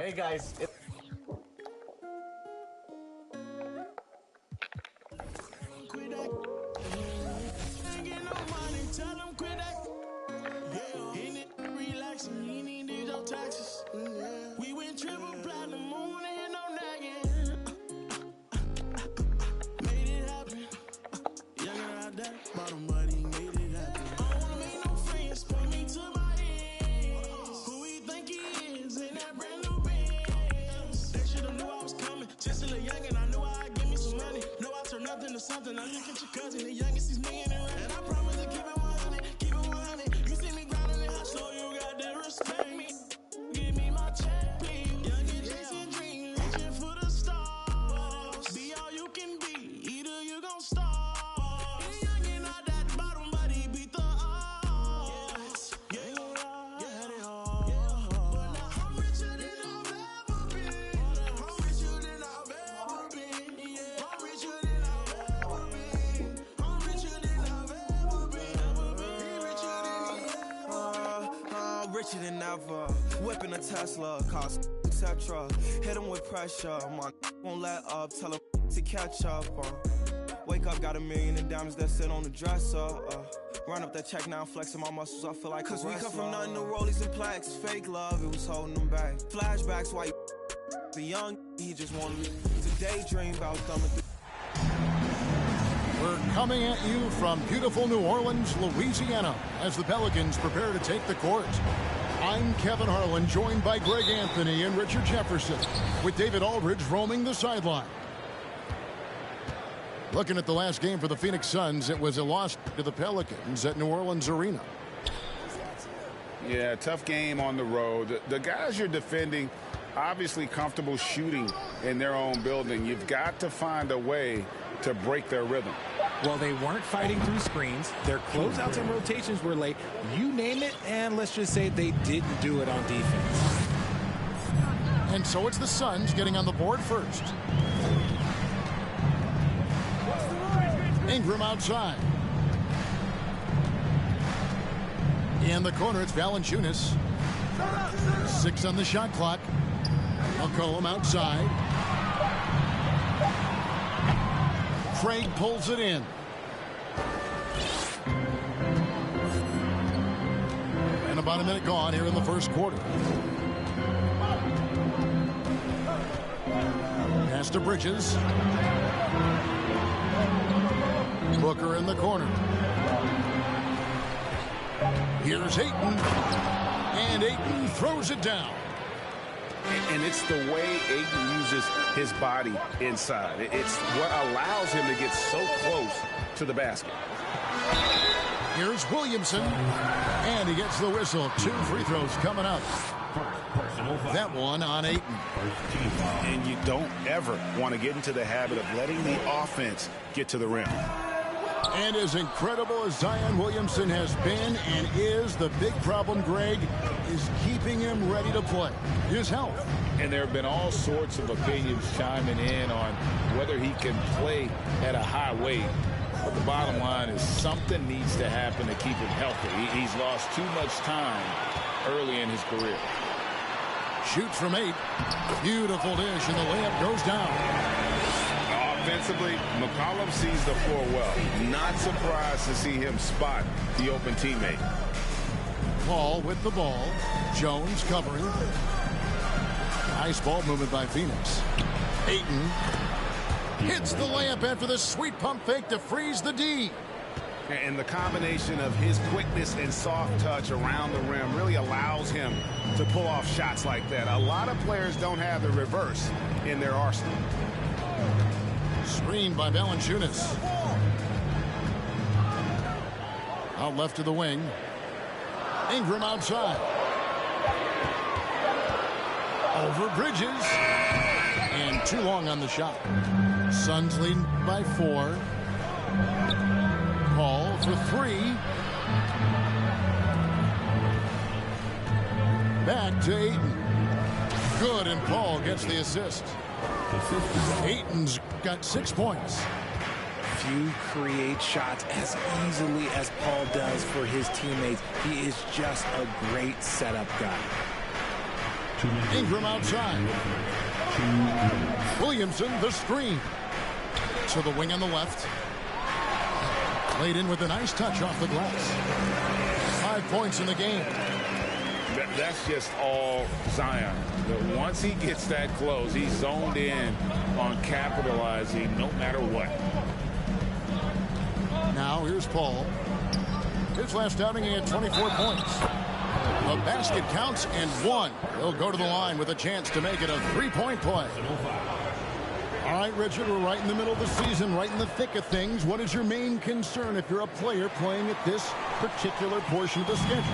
Hey guys. Quit that. Ain't get no money, tell them quit that. Yeah, in it, relaxing, you need to do your taxes. We went triple platinum, moon and no nagging. Made it happen. Younger out that bottom, buddy, made it happen. I don't wanna make no friends, point me to my ends. Who he think he is in that brand new Benz? They should've knew I was coming. Just a little young and I knew I'd give me some money. Know I turn nothing to something. I look at your cousin, the youngest, he's million and right. And I promise to keep it 100, keep it 100. You see me grinding it hot, so you got to respect me. Give me my check, please. Youngin' chasing dreams, reaching for the stars. Be all you can be, either you gon' starve. Youngin' out that bottom, but he beat the odds. Yeah, yeah, they hard. But now I'm richer than I've ever been. I'm richer than I've ever been. Yeah, I'm richer than I've ever been. I'm richer than I've ever been. He richer than he ever. Richer than ever. Whipping a Tesla, cost etc. Hit him with pressure. My won't let up. Tell him to catch up. Wake up, got $1 million in diamonds that sit on the dresser. Run up that check now, flexing my muscles. I feel like cause we come from nothing to rollies and plaques. Fake love, it was holding them back. Flashbacks, why the young he just wanted me to daydream about thumbing through. We're coming at you from beautiful New Orleans, Louisiana, as the Pelicans prepare to take the court. I'm Kevin Harlan, joined by Greg Anthony and Richard Jefferson, with David Aldridge roaming the sideline. Looking at the last game for the Phoenix Suns, it was a loss to the Pelicans at New Orleans Arena. Yeah, tough game on the road. The guys you're defending, obviously comfortable shooting in their own building. You've got to find a way to break their rhythm. Well, they weren't fighting through screens. Their closeouts and rotations were late. You name it, and let's just say they didn't do it on defense. And so it's the Suns getting on the board first. Ingram outside. In the corner, it's Valanciunas. 6 on the shot clock. McCollum outside. Craig pulls it in. And about a minute gone here in the first quarter. Pass to Bridges. Booker in the corner. Here's Ayton. And Ayton throws it down. And it's the way Ayton uses his body inside. It's what allows him to get so close to the basket. Here's Williamson. And he gets the whistle. 2 free throws coming up. That one on Ayton. And you don't ever want to get into the habit of letting the offense get to the rim. And as incredible as Zion Williamson has been and is, the big problem, Greg, is keeping him ready to play. His health. And there have been all sorts of opinions chiming in on whether he can play at a high weight. But the bottom line is something needs to happen to keep him healthy. He's lost too much time early in his career. Shoots from 8. Beautiful dish, and the layup goes down. Offensively, McCollum sees the floor well. Not surprised to see him spot the open teammate. Paul with the ball. Jones covering. Nice ball movement by Phoenix. Ayton hits the layup after the sweet pump fake to freeze the D. And the combination of his quickness and soft touch around the rim really allows him to pull off shots like that. A lot of players don't have the reverse in their arsenal. Screened by Valanciunas. Out left to the wing. Ingram outside. Over Bridges. And too long on the shot. Suns lead by 4. Paul for 3. Back to Ayton. Good, and Paul gets the assist. Ayton's got 6 points. Few create shots as easily as Paul does for his teammates. He is just a great setup guy. Ingram outside. Williamson, the screen. To the wing on the left. Laid in with a nice touch off the glass. 5 points in the game. That's just all Zion. Once he gets that close, he's zoned in on capitalizing no matter what. Now here's Paul. His last outing, he had 24 points. The basket counts and one. He'll go to the line with a chance to make it a three-point play. All right, Richard, we're right in the middle of the season, right in the thick of things. What is your main concern if you're a player playing at this particular portion of the schedule?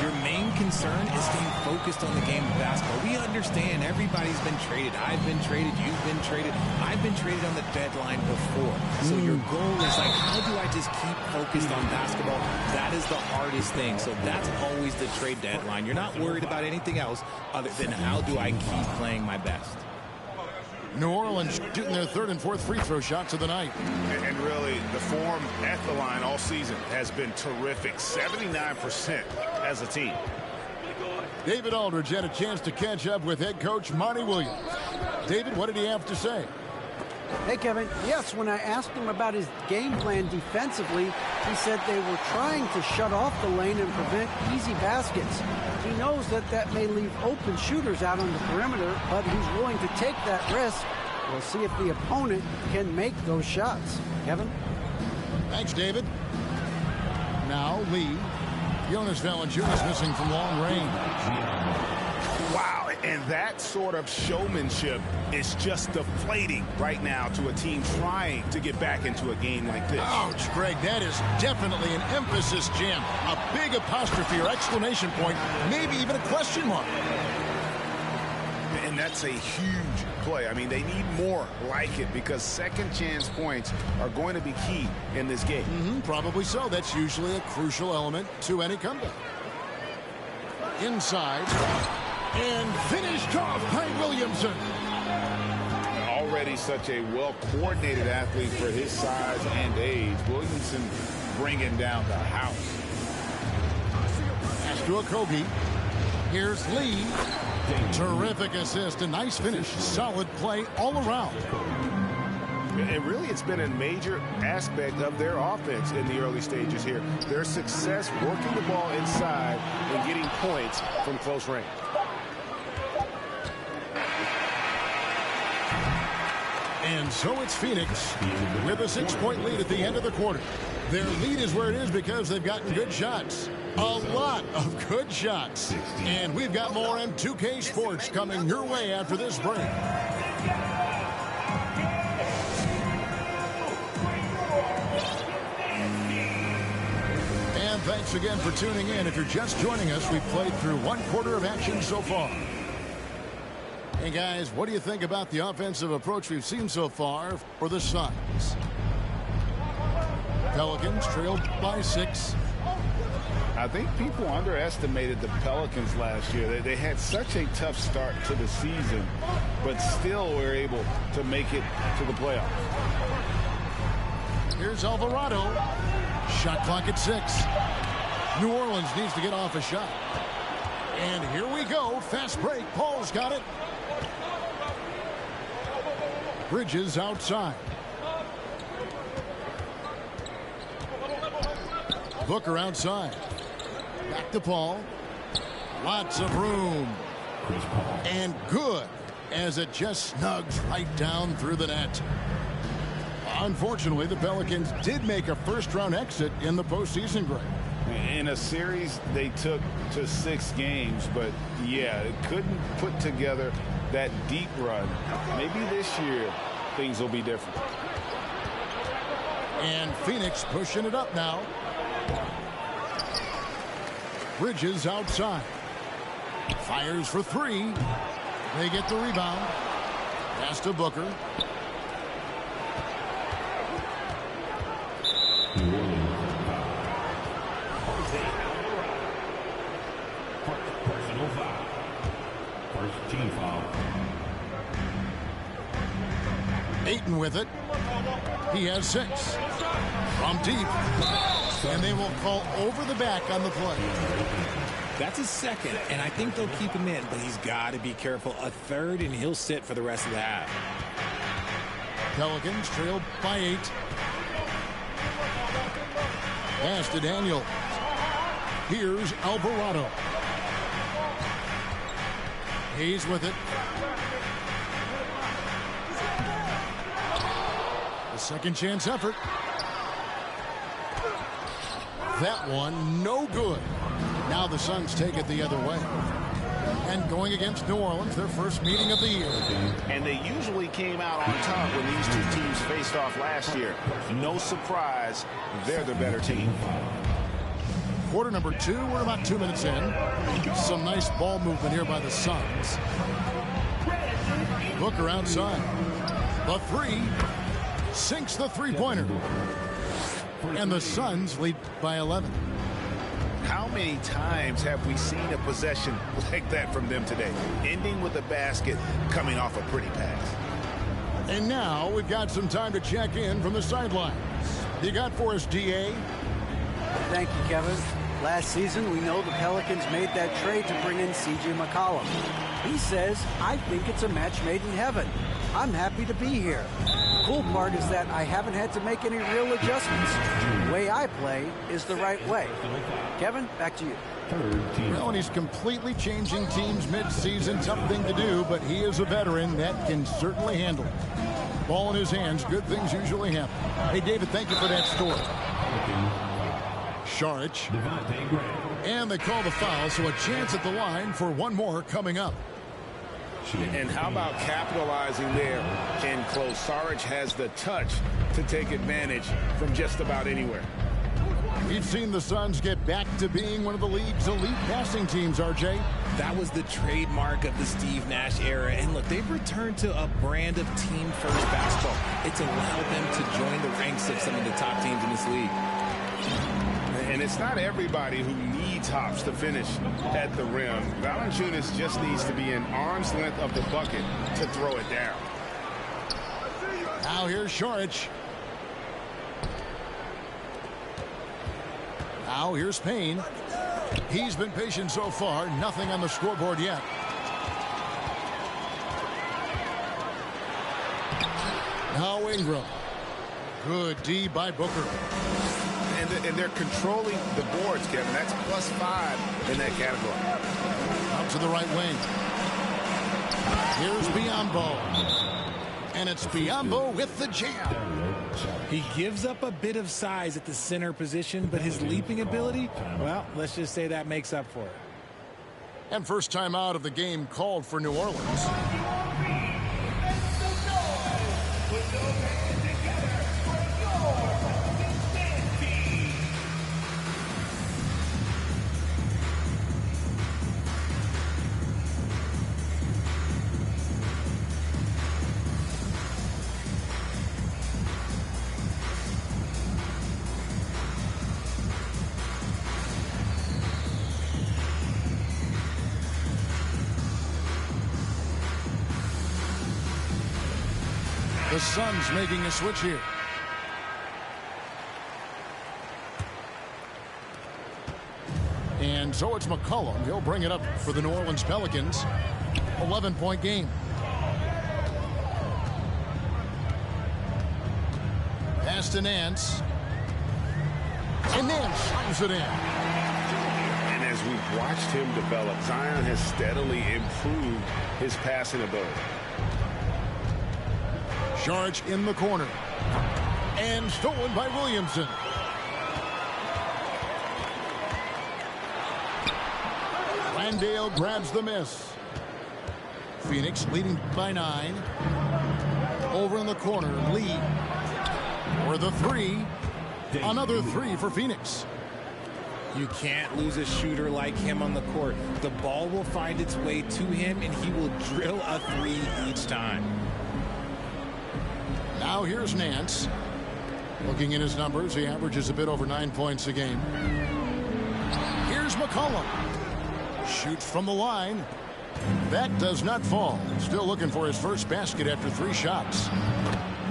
Your main concern is staying focused on the game of basketball. We understand everybody's been traded. I've been traded. You've been traded. I've been traded on the deadline before. So your goal is like, how do I just keep focused on basketball? That is the hardest thing. So that's always the trade deadline. You're not worried about anything else other than how do I keep playing my best. New Orleans shooting their third and fourth free throw shots of the night. And really, the form at the line all season has been terrific. 79% as a team. David Aldridge had a chance to catch up with head coach Monty Williams. David, what did he have to say? Hey, Kevin. Yes, when I asked him about his game plan defensively, he said they were trying to shut off the lane and prevent easy baskets. He knows that that may leave open shooters out on the perimeter, but he's willing to take that risk. We'll see if the opponent can make those shots. Kevin? Thanks, David. Now, Lee. Jonas Valanciunas missing from long range. Wow, and that sort of showmanship is just deflating right now to a team trying to get back into a game like this. Ouch, Greg, that is definitely an emphasis jam. A big apostrophe or exclamation point, maybe even a question mark. And that's a huge play. I mean, they need more like it because second chance points are going to be key in this game. Probably so. That's usually a crucial element to any comeback. Inside. And finished off by Williamson. Already such a well-coordinated athlete for his size and age. Williamson bringing down the house. Pass to Okogie. Here's Lee. Terrific assist. A nice finish. Solid play all around. And really, it's been a major aspect of their offense in the early stages here. Their success working the ball inside and getting points from close range. And so it's Phoenix with a 6-point lead at the end of the quarter. Their lead is where it is because they've gotten good shots. A lot of good shots. And we've got more M2K Sports coming your way after this break. And thanks again for tuning in. If you're just joining us, we've played through one quarter of action so far. Hey guys, what do you think about the offensive approach we've seen so far for the Suns? Pelicans trailed by 6. I think people underestimated the Pelicans last year. They had such a tough start to the season, but still were able to make it to the playoffs. Here's Alvarado. Shot clock at 6. New Orleans needs to get off a shot. And here we go. Fast break. Paul's got it. Bridges outside. Booker outside. Back to Paul. Lots of room. And good as it just snugs right down through the net. Unfortunately, the Pelicans did make a first-round exit in the postseason, Greg. In a series they took to 6 games, but yeah, it couldn't put together that deep run. Maybe this year things will be different. And Phoenix pushing it up now. Bridges outside. Fires for 3. They get the rebound. Pass to Booker. Personal foul. First team foul. Ayton with it. He has 6. From deep. And they will call over the back on the play. That's a second, and I think they'll keep him in, but he's got to be careful. A third, and he'll sit for the rest of the half. Pelicans trail by 8. Pass to Daniel. Here's Alvarado. He's with it. A second chance effort. That one, no good. Now the Suns take it the other way. And going against New Orleans, their first meeting of the year. And they usually came out on top when these two teams faced off last year. No surprise, they're the better team. Quarter number 2, we're about 2 minutes in. Some nice ball movement here by the Suns. Booker outside. The 3 sinks the three-pointer. And the Suns lead by 11. How many times have we seen a possession like that from them today? Ending with a basket, coming off a pretty pass. And now we've got some time to check in from the sidelines. You got for us, DA? Thank you, Kevin. Last season, we know the Pelicans made that trade to bring in C.J. McCollum. He says, I think it's a match made in heaven. I'm happy to be here. The cool part is that I haven't had to make any real adjustments. The way I play is the right way. Kevin, back to you. Well, and he's completely changing teams mid-season. Tough thing to do, but he is a veteran that can certainly handle it. Ball in his hands. Good things usually happen. Hey, David, thank you for that story. Saric. And they call the foul, so a chance at the line for one more coming up. And how about capitalizing there in close? Saric has the touch to take advantage from just about anywhere. We've seen the Suns get back to being one of the league's elite passing teams, RJ. That was the trademark of the Steve Nash era. And look, they've returned to a brand of team-first basketball. It's allowed them to join the ranks of some of the top teams in this league. And it's not everybody who needs hops to finish at the rim. Valanciunas just needs to be an arm's length of the bucket to throw it down. Now here's Saric. Now here's Payne. He's been patient so far. Nothing on the scoreboard yet. Now Ingram. Good D by Booker. And they're controlling the boards, Kevin. That's +5 in that category. Out to the right wing. Here's Biyombo. And it's Biyombo with the jam. He gives up a bit of size at the center position, but his leaping ability, well, let's just say that makes up for it. And first time out of the game called for New Orleans. The Suns making a switch here. And so it's McCollum. He'll bring it up for the New Orleans Pelicans. 11-point game. Pass to Nance. And Nance slams it in. And as we've watched him develop, Zion has steadily improved his passing ability. Saric in the corner. And stolen by Williamson. Landale grabs the miss. Phoenix leading by 9. Over in the corner, Lee. For the 3. Another 3 for Phoenix. You can't lose a shooter like him on the court. The ball will find its way to him, and he will drill a 3 each time. Now here's Nance. Looking at his numbers, he averages a bit over 9 points a game. Here's McCollum. Shoots from the line. That does not fall. Still looking for his first basket after 3 shots.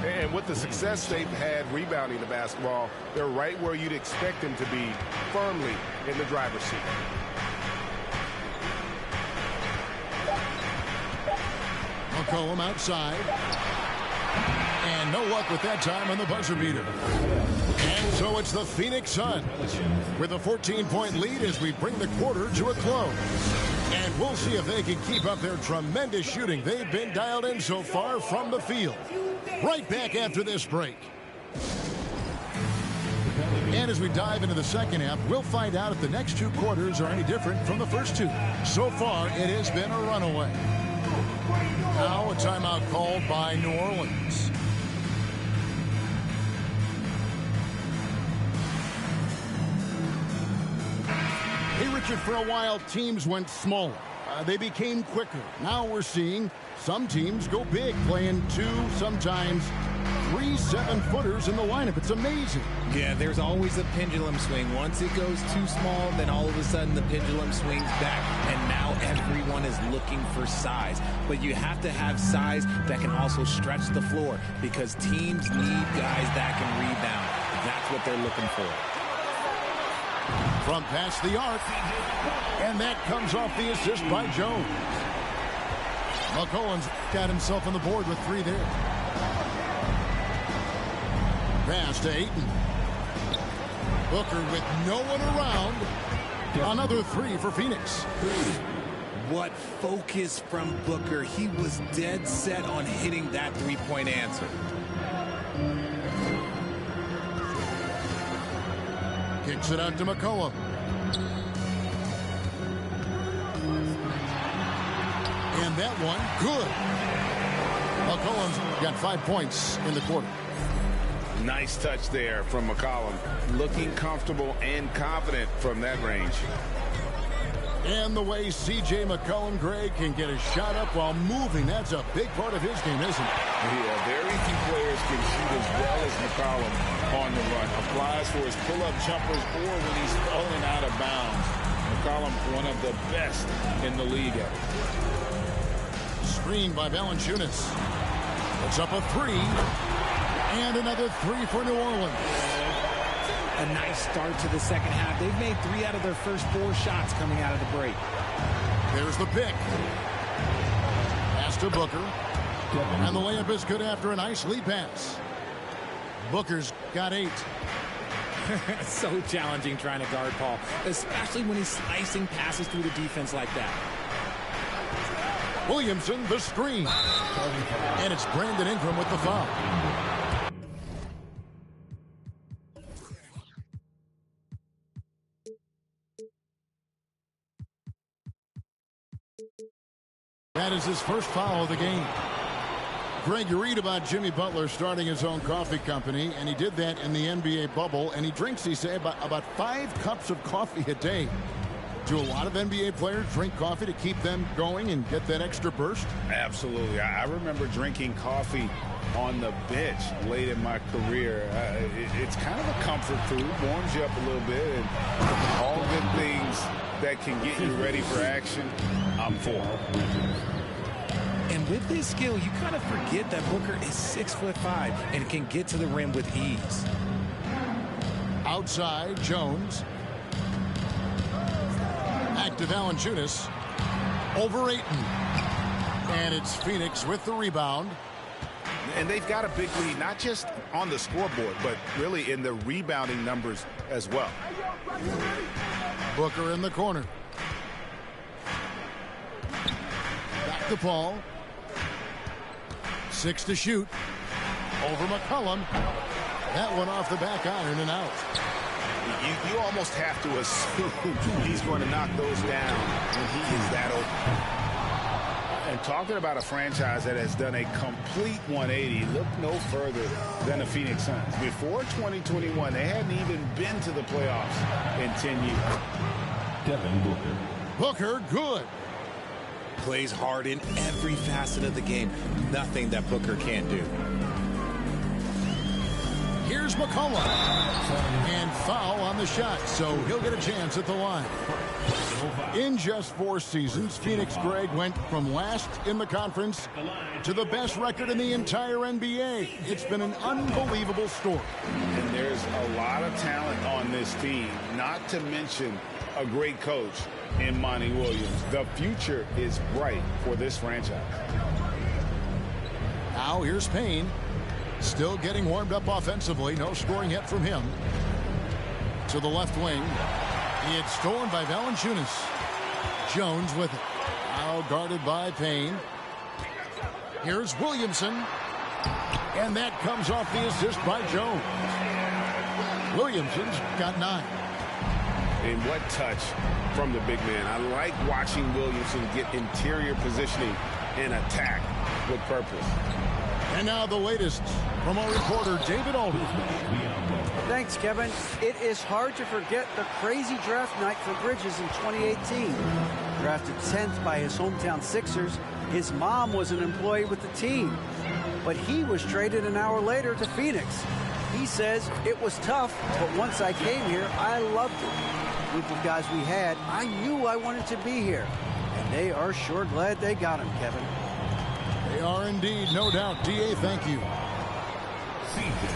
And with the success they've had rebounding the basketball, they're right where you'd expect them to be, firmly in the driver's seat. McCollum outside. And no luck with that time on the buzzer beater. And so it's the Phoenix Suns with a 14-point lead as we bring the quarter to a close. And we'll see if they can keep up their tremendous shooting they've been dialed in so far from the field. Right back after this break. And as we dive into the second half, we'll find out if the next two quarters are any different from the first two. So far, it has been a runaway. Now a timeout called by New Orleans. Hey, Richard, for a while, teams went smaller. They became quicker. Now we're seeing some teams go big, playing 2, sometimes 3 7-footers in the lineup. It's amazing. Yeah, there's always a pendulum swing. Once it goes too small, then all of a sudden the pendulum swings back, and now everyone is looking for size. But you have to have size that can also stretch the floor, because teams need guys that can rebound. That's what they're looking for. From past the arc, and that comes off the assist by Jones. McCollum's got himself on the board with 3 there. Pass to Ayton. Booker with no one around. Another 3 for Phoenix. What focus from Booker. He was dead set on hitting that three-point answer. Kicks it out to McCollum. And that one, good. McCollum's got 5 points in the quarter. Nice touch there from McCollum. Looking comfortable and confident from that range. And the way C.J. McCollum, Greg, can get a shot up while moving, that's a big part of his game, isn't it? Yeah, very few players can shoot as well as McCollum on the run. Applies for his pull-up jumpers or when he's falling out of bounds. McCollum, one of the best in the league at it. Screened by Valanciunas. Puts up a 3. And another 3 for New Orleans. A nice start to the second half. They've made 3 out of their first 4 shots coming out of the break. There's the pick. Pass to Booker. And the layup is good after a nice lead pass. Booker's got 8. So challenging trying to guard Paul, especially when he's slicing passes through the defense like that. Williamson, the screen. And it's Brandon Ingram with the foul. That is his first foul of the game. Greg, you read about Jimmy Butler starting his own coffee company, and he did that in the NBA bubble, and he drinks, he said, about 5 cups of coffee a day. Do a lot of NBA players drink coffee to keep them going and get that extra burst? Absolutely. I remember drinking coffee on the bench late in my career. It's kind of a comfort food, warms you up a little bit, and all good things that can get you ready for action, I'm for. And with this skill, you kind of forget that Booker is 6'5" and can get to the rim with ease. Outside, Jones. Back to Valanciunas. Over Ayton. And it's Phoenix with the rebound. And they've got a big lead, not just on the scoreboard, but really in the rebounding numbers as well. Booker in the corner. Back to Paul. 6 to shoot. Over McCollum. That one off the back iron and out. You almost have to assume he's going to knock those down when he is that open. And talking about a franchise that has done a complete 180, look no further than the Phoenix Suns. Before 2021, they hadn't even been to the playoffs in 10 years. Devin Booker. Booker, good. Plays hard in every facet of the game. Nothing that Booker can't do. Here's McCollum. And foul on the shot, so he'll get a chance at the line. In just 4 seasons, Phoenix, Greg, went from last in the conference to the best record in the entire NBA. It's been an unbelievable story. And there's a lot of talent on this team, not to mention a great coach in Monty Williams. The future is bright for this franchise. Now here's Payne. Still getting warmed up offensively. No scoring yet from him. To the left wing. It's stolen by Valanciunas. Jones with it. Now guarded by Payne. Here's Williamson. And that comes off the assist by Jones. Williamson's got 9. And what touch from the big man. I like watching Williamson get interior positioning and attack with purpose. And now the latest from our reporter, David Aldridge. Thanks, Kevin. It is hard to forget the crazy draft night for Bridges in 2018. Drafted 10th by his hometown Sixers, his mom was an employee with the team. But he was traded an hour later to Phoenix. He says it was tough, but once I came here, I loved it. The group of guys we had, I knew I wanted to be here. And they are sure glad they got him, Kevin. They are indeed, no doubt. D.A., thank you.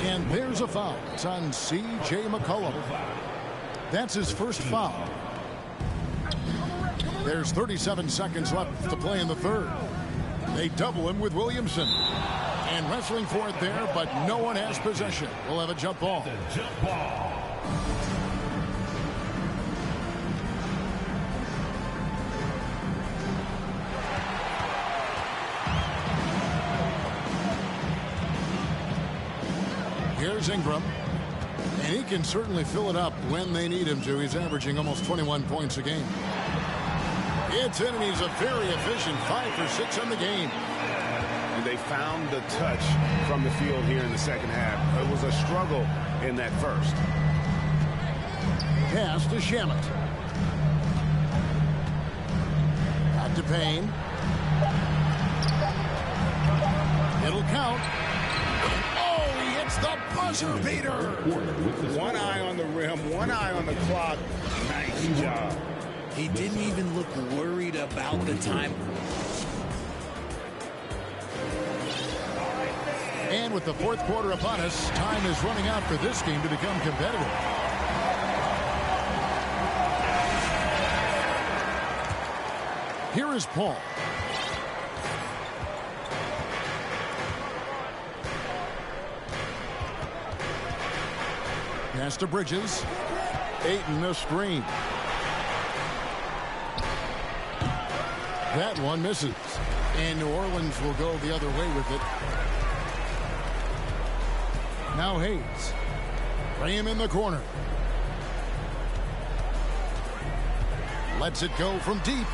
And there's a foul. It's on C.J. McCollum. That's his first foul. There's 37 seconds left to play in the third. They double him with Williamson. And wrestling for it there, but no one has possession. We'll have a jump ball. Here's Ingram. And he can certainly fill it up when they need him to. He's averaging almost 21 points a game. It's in, and he's a very efficient 5 for 6 in the game. And they found the touch from the field here in the second half. It was a struggle in that first. Pass to Shamet. Out to Payne. It'll count. Oh, he hits the buzzer beater. One eye on the rim, one eye on the clock. Nice job. He didn't even look worried about the time. And with the fourth quarter upon us, time is running out for this game to become competitive. Here is Paul. Pass to Bridges. Ayton, the screen. That one misses. And New Orleans will go the other way with it. Now Hayes. Graham in the corner. Lets it go from deep.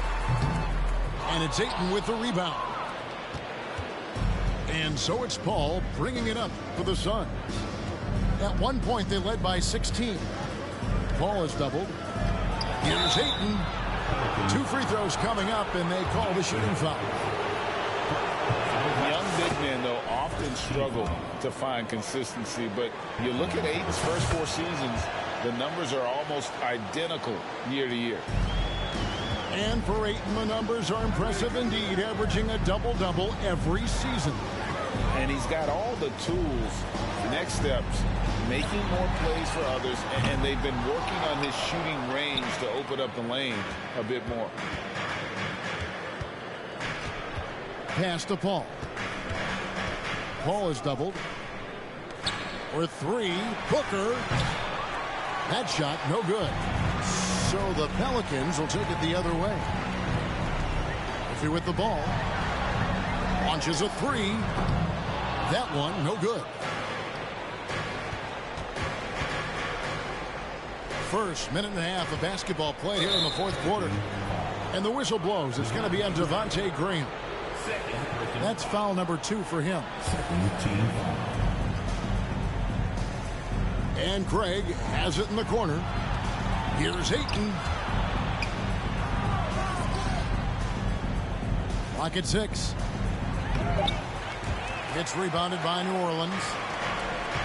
And it's Ayton with the rebound. And so it's Paul bringing it up for the Suns. At one point, they led by 16. Paul is doubled. Here's Ayton. 2 free throws coming up, and they call the shooting foul. Young big men, though, often struggle to find consistency. But you look at Ayton's first 4 seasons, the numbers are almost identical year to year. And for Ayton, the numbers are impressive indeed, averaging a double-double every season. And he's got all the tools, next steps, making more plays for others, and they've been working on his shooting range to open up the lane a bit more. Pass to Paul. Paul is doubled. For 3, Booker. That shot, no good. So the Pelicans will take it the other way. Murphy with the ball. Launches a 3. That one, no good. First minute and a half of basketball played here in the fourth quarter. And the whistle blows. It's going to be on Devontae Graham. That's foul number 2 for him. And Craig has it in the corner. Here's Ayton. Clock at 6. It's rebounded by New Orleans.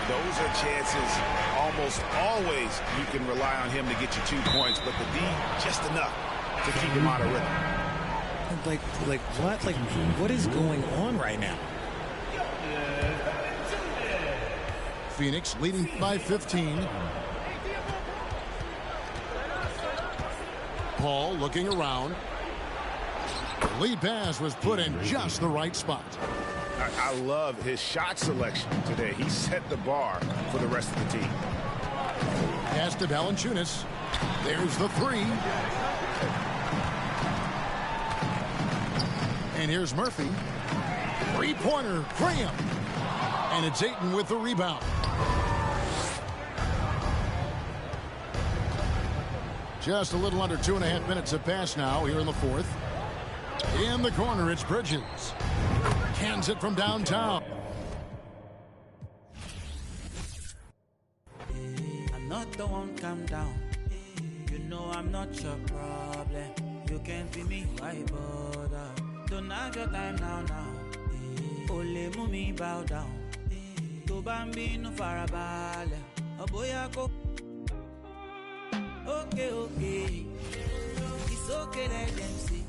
Those are chances almost always you can rely on him to get you 2 points, but the D just enough to keep him out of rhythm. Like what? Like what is going on right now? Phoenix leading by 15. Paul looking around. The lead pass was put in just the right spot. I love his shot selection today. He set the bar for the rest of the team. Pass to Valanciunas. There's the three. And here's Murphy. Three-pointer, Graham. And it's Ayton with the rebound. Just a little under 2.5 minutes have passed now here in the fourth. In the corner, it's Bridges. Cans it from downtown. I'm not the one, calm down. You know I'm not your problem. You can't be me, why bother? Don't have your time now. Ole mumi bow down. To bambino farabale. Oboyako. Okay. It's okay, let them see.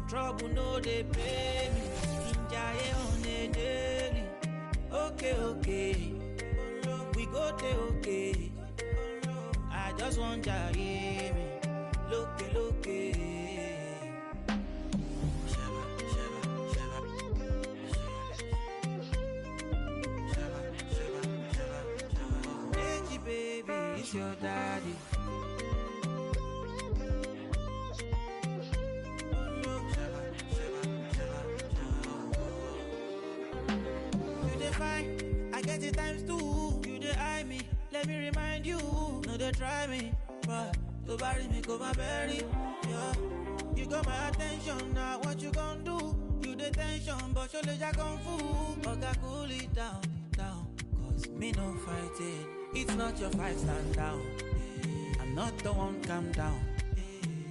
Trouble no they pay me. Injaye on a daily. Okay. We go there, okay. I just want to hear me. Look. Hey, baby, it's your daddy. You define, I get it times two. You dey eye me, let me remind you. No, they try me, but to bury me, go my berry. Yeah, you got my attention now. What you gonna do? You the tension, but your legs are kung fu. Okay, cool it down. Cause me no fighting. It's not your fight, stand down. I'm not the one, calm down.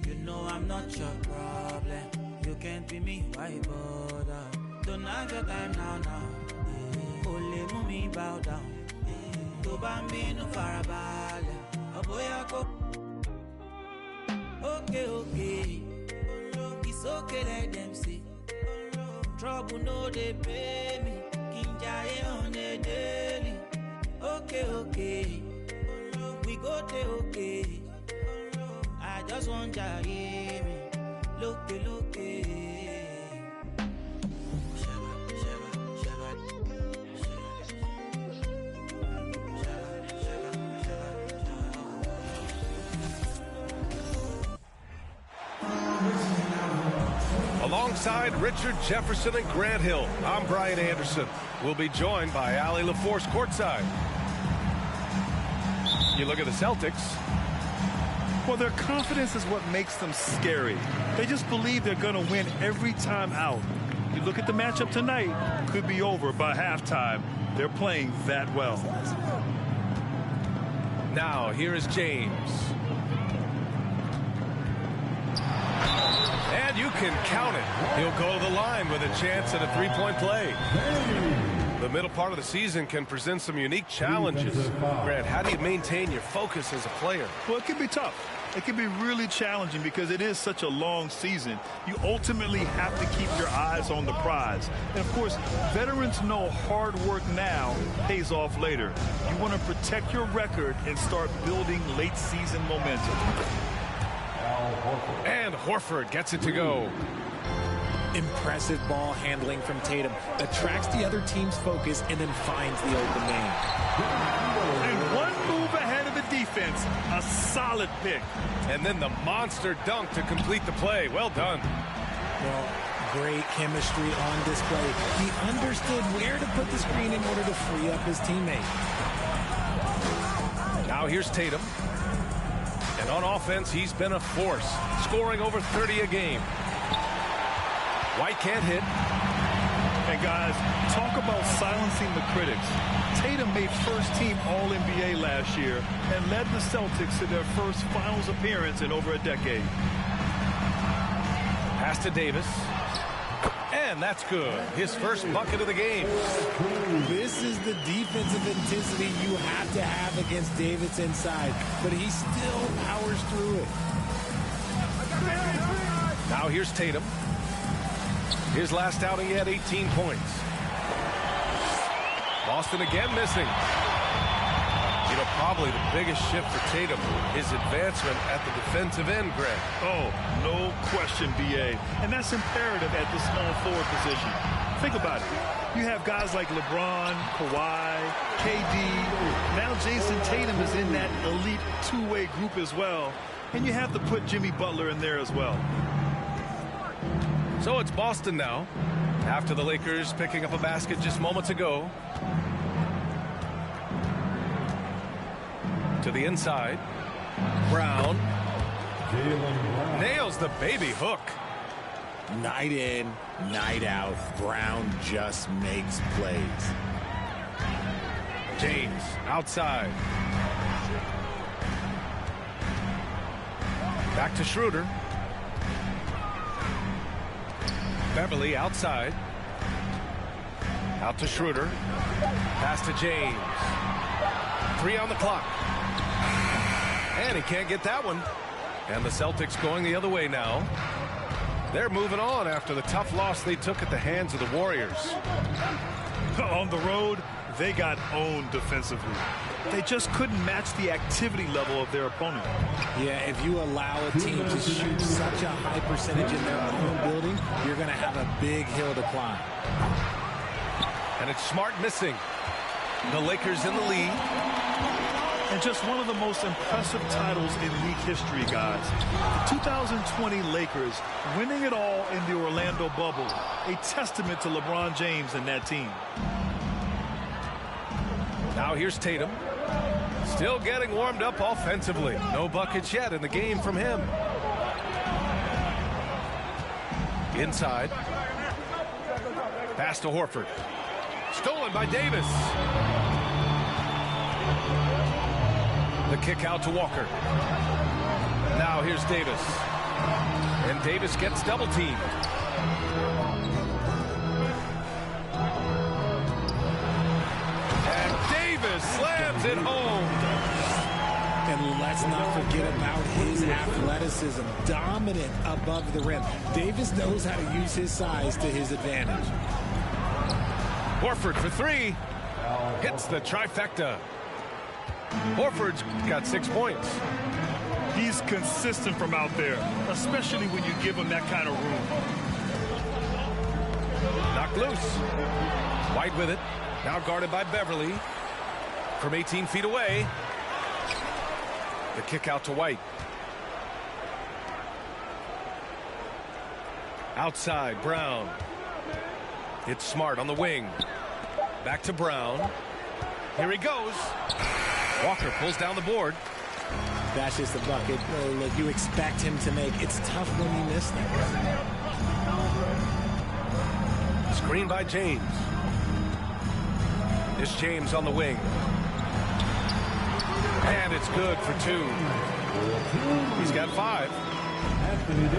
You know I'm not your problem. You can't be me, why bother? Don't have your time now. Ole mumi bow down. To bambino farabale. Oboyako. Okay. It's okay, let them see. Trouble no they pay me. Kinjaye on a daily. Okay. We go there, okay. I just want to hear me. Look. Alongside Richard Jefferson and Grant Hill, I'm Brian Anderson. We'll be joined by Allie LaForce courtside. You look at the Celtics. Well, their confidence is what makes them scary. They just believe they're going to win every time out. You look at the matchup tonight, could be over by halftime. They're playing that well. Now, here is James. And you can count it. He'll go to the line with a chance at a three-point play. The middle part of the season can present some unique challenges. Grant, how do you maintain your focus as a player? Well, it can be tough. It can be really challenging because it is such a long season. You ultimately have to keep your eyes on the prize. And, of course, veterans know hard work now pays off later. You want to protect your record and start building late-season momentum. And Horford gets it to go. Impressive ball handling from Tatum. Attracts the other team's focus and then finds the open man. And one move ahead of the defense. A solid pick. And then the monster dunk to complete the play. Well done. Well, great chemistry on display. He understood where to put the screen in order to free up his teammate. Now here's Tatum. And on offense, he's been a force, scoring over 30 a game. White can't hit. And guys, talk about silencing the critics. Tatum made first-team All-NBA last year and led the Celtics to their first finals appearance in over a decade. Pass to Davis. And that's good. His first bucket of the game. This is the defensive intensity you have to have against Davis inside, but he still powers through it. Now here's Tatum. His last outing, he had 18 points. Boston again missing. You know, probably the biggest shift for Tatum, his advancement at the defensive end, Grant. Oh, no question, B.A. And that's imperative at the small forward position. Think about it. You have guys like LeBron, Kawhi, KD. Now Jason Tatum is in that elite two-way group as well. And you have to put Jimmy Butler in there as well. So it's Boston now, after the Lakers picking up a basket just moments ago. To the inside. Brown nails the baby hook. Night in, night out, Brown just makes plays. James outside. Back to Schroeder. Beverly outside. Out to Schroeder. Pass to James. 3 on the clock. And he can't get that one. And the Celtics going the other way now. They're moving on after the tough loss they took at the hands of the Warriors. On the road, they got owned defensively. They just couldn't match the activity level of their opponent. Yeah, if you allow a team to shoot such a high percentage in their own building, you're going to have a big hill to climb. And it's Smart missing. The Lakers in the lead. And just one of the most impressive titles in league history, guys. The 2020 Lakers winning it all in the Orlando bubble. A testament to LeBron James and that team. Now here's Tatum. Still getting warmed up offensively. No buckets yet in the game from him. Inside. Pass to Horford. Stolen by Davis. The kick out to Walker. Now here's Davis. And Davis gets double teamed. And Davis slams it home. And let's not forget about his athleticism. Dominant above the rim. Davis knows how to use his size to his advantage. Horford for 3. Hits the trifecta. Horford's got 6 points. He's consistent from out there, especially when you give him that kind of room. Knocked loose. White with it. Now guarded by Beverly. From 18 feet away. The kick out to White. Outside, Brown. It's Smart on the wing. Back to Brown. Here he goes. Walker pulls down the board. That's just a bucket. Look, you expect him to make. It's tough when you miss them. Screen by James. It's James on the wing. And it's good for 2. He's got 5.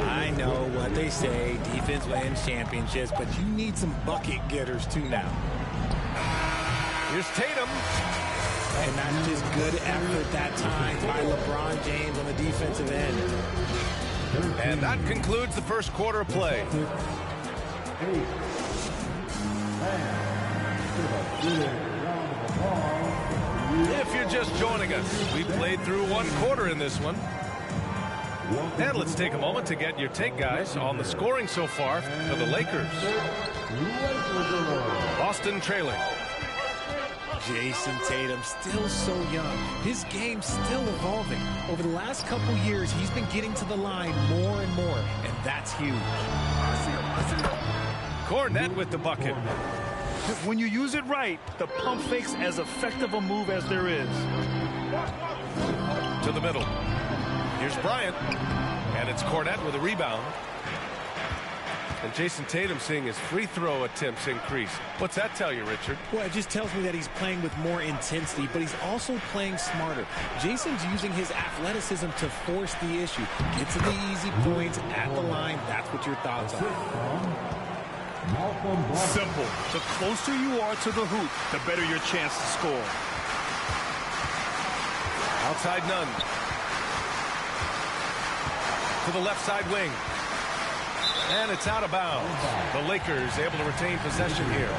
I know what they say, defense wins championships, but you need some bucket getters too now. Here's Tatum. And that's just good effort that time by LeBron James on the defensive end. And that concludes the first quarter of play. If you're just joining us, we played through 1 quarter in this one. And let's take a moment to get your take, guys, on the scoring so far for the Lakers. Boston trailing. Jason Tatum, still so young. His game's still evolving. Over the last couple years, he's been getting to the line more and more, and that's huge. Cornette with the bucket. When you use it right, the pump fake's as effective a move as there is. To the middle. Here's Bryant. And it's Cornette with a rebound. And Jason Tatum seeing his free throw attempts increase. What's that tell you, Richard? Well, it just tells me that he's playing with more intensity, but he's also playing smarter. Jason's using his athleticism to force the issue. Get to the easy points at the line. That's what your thoughts are. Simple. The closer you are to the hoop, the better your chance to score. Outside Nunn. To the left side wing. And it's out of bounds. The Lakers able to retain possession here.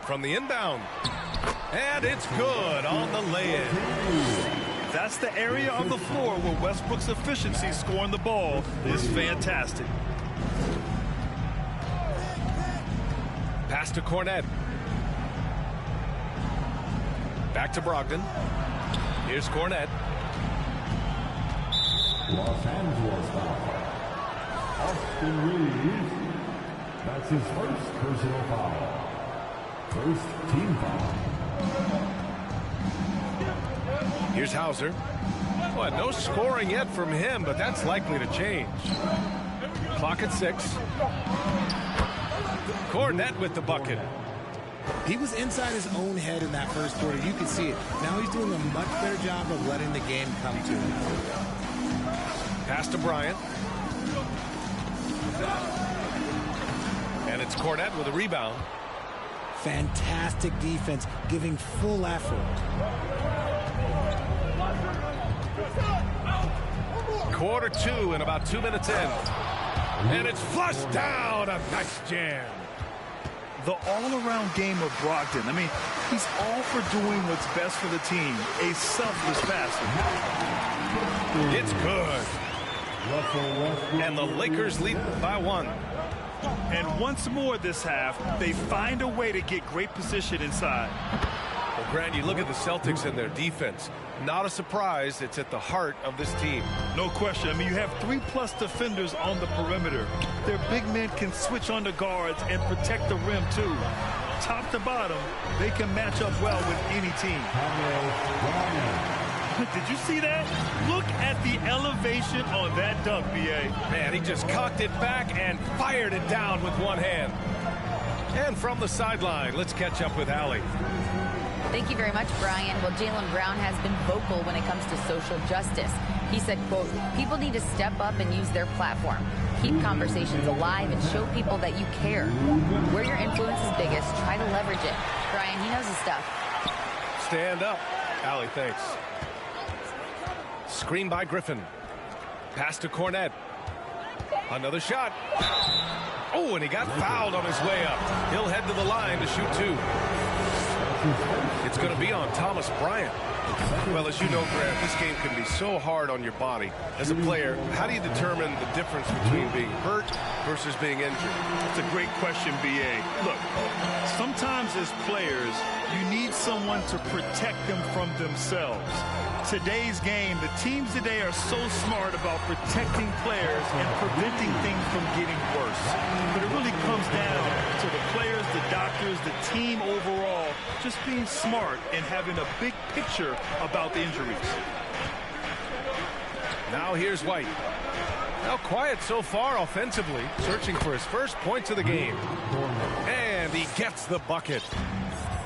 From the inbound. And it's good on the lay-in. That's the area of the floor where Westbrook's efficiency scoring the ball is fantastic. Pass to Cornette. Back to Brogdon. Here's Cornette. Los Angeles foul. Austin Reeves. That's his first personal foul. First team foul. Here's Hauser. Well, no scoring yet from him, but that's likely to change. Clock at 6. Cornette with the bucket. He was inside his own head in that first quarter. You could see it. Now he's doing a much better job of letting the game come to him. Pass to Bryant. And it's Cornette with a rebound. Fantastic defense, giving full effort. Quarter 2 and about 2 minutes in. And it's flushed down. A nice jam. The all-around game of Brogdon. I mean, he's all for doing what's best for the team. A selfless passer. It's good. And the Lakers lead by 1. And once more this half, they find a way to get great position inside. Well, Grant, you look at the Celtics and their defense. Not a surprise. It's at the heart of this team. No question. I mean, you have 3+ defenders on the perimeter. Their big men can switch on the guards and protect the rim, too. Top to bottom, they can match up well with any team. Did you see that? Look at the elevation on that dunk, B.A. Man, he just cocked it back and fired it down with one hand. And from the sideline, let's catch up with Allie. Thank you very much, Brian. Well, Jaylen Brown has been vocal when it comes to social justice. He said, quote, people need to step up and use their platform. Keep conversations alive and show people that you care. Where your influence is biggest, try to leverage it. Brian, he knows his stuff. Stand up. Allie, thanks. Screen by Griffin. Pass to Cornette. Another shot. Oh, and he got fouled on his way up. He'll head to the line to shoot 2. It's going to be on Thomas Bryant. Well, as you know, Grant, this game can be so hard on your body. As a player, how do you determine the difference between being hurt versus being injured? That's a great question, B.A. Look, sometimes as players, you need someone to protect them from themselves. Today's game, the teams today are so smart about protecting players and preventing things from getting worse. But it really comes down to the players, the doctors, the team overall, just being smart and having a big picture about the injuries. Now here's White. Now quiet so far offensively, searching for his first points of the game. And he gets the bucket.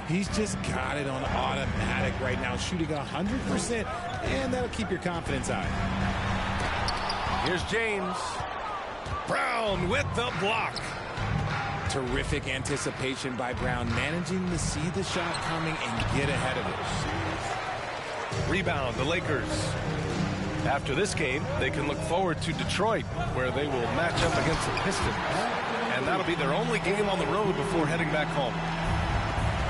He's just got it on automatic right now, shooting 100%, and that'll keep your confidence high. Here's James. Brown with the block. Terrific anticipation by Brown, managing to see the shot coming and get ahead of it. Rebound, the Lakers. After this game, they can look forward to Detroit, where they will match up against the Pistons. And that'll be their only game on the road before heading back home.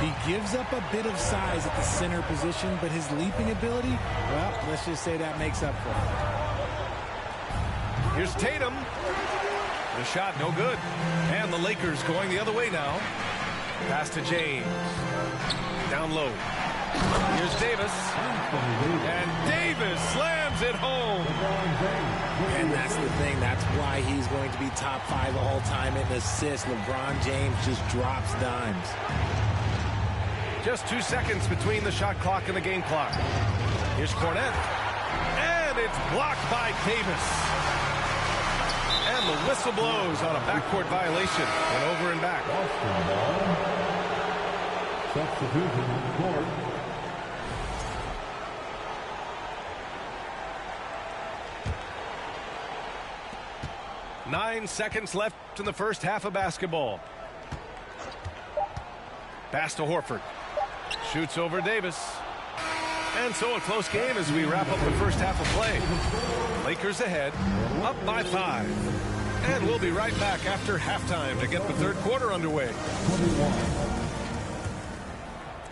He gives up a bit of size at the center position, but his leaping ability, well, let's just say that makes up for it. Here's Tatum. The shot, no good. And the Lakers going the other way now. Pass to James. Down low. Here's Davis. And Davis slams it home. And that's the thing. That's why he's going to be top 5 all time in assists. LeBron James just drops dimes. Just 2 seconds between the shot clock and the game clock. Here's Cornette. And it's blocked by Davis. And the whistle blows on a backcourt violation. And over and back. Substitution on the court. Nine seconds left in the first half of basketball. Pass to Horford. Shoots over Davis. And so a close game as we wrap up the first half of play. Lakers ahead, up by 5. And we'll be right back after halftime to get the third quarter underway.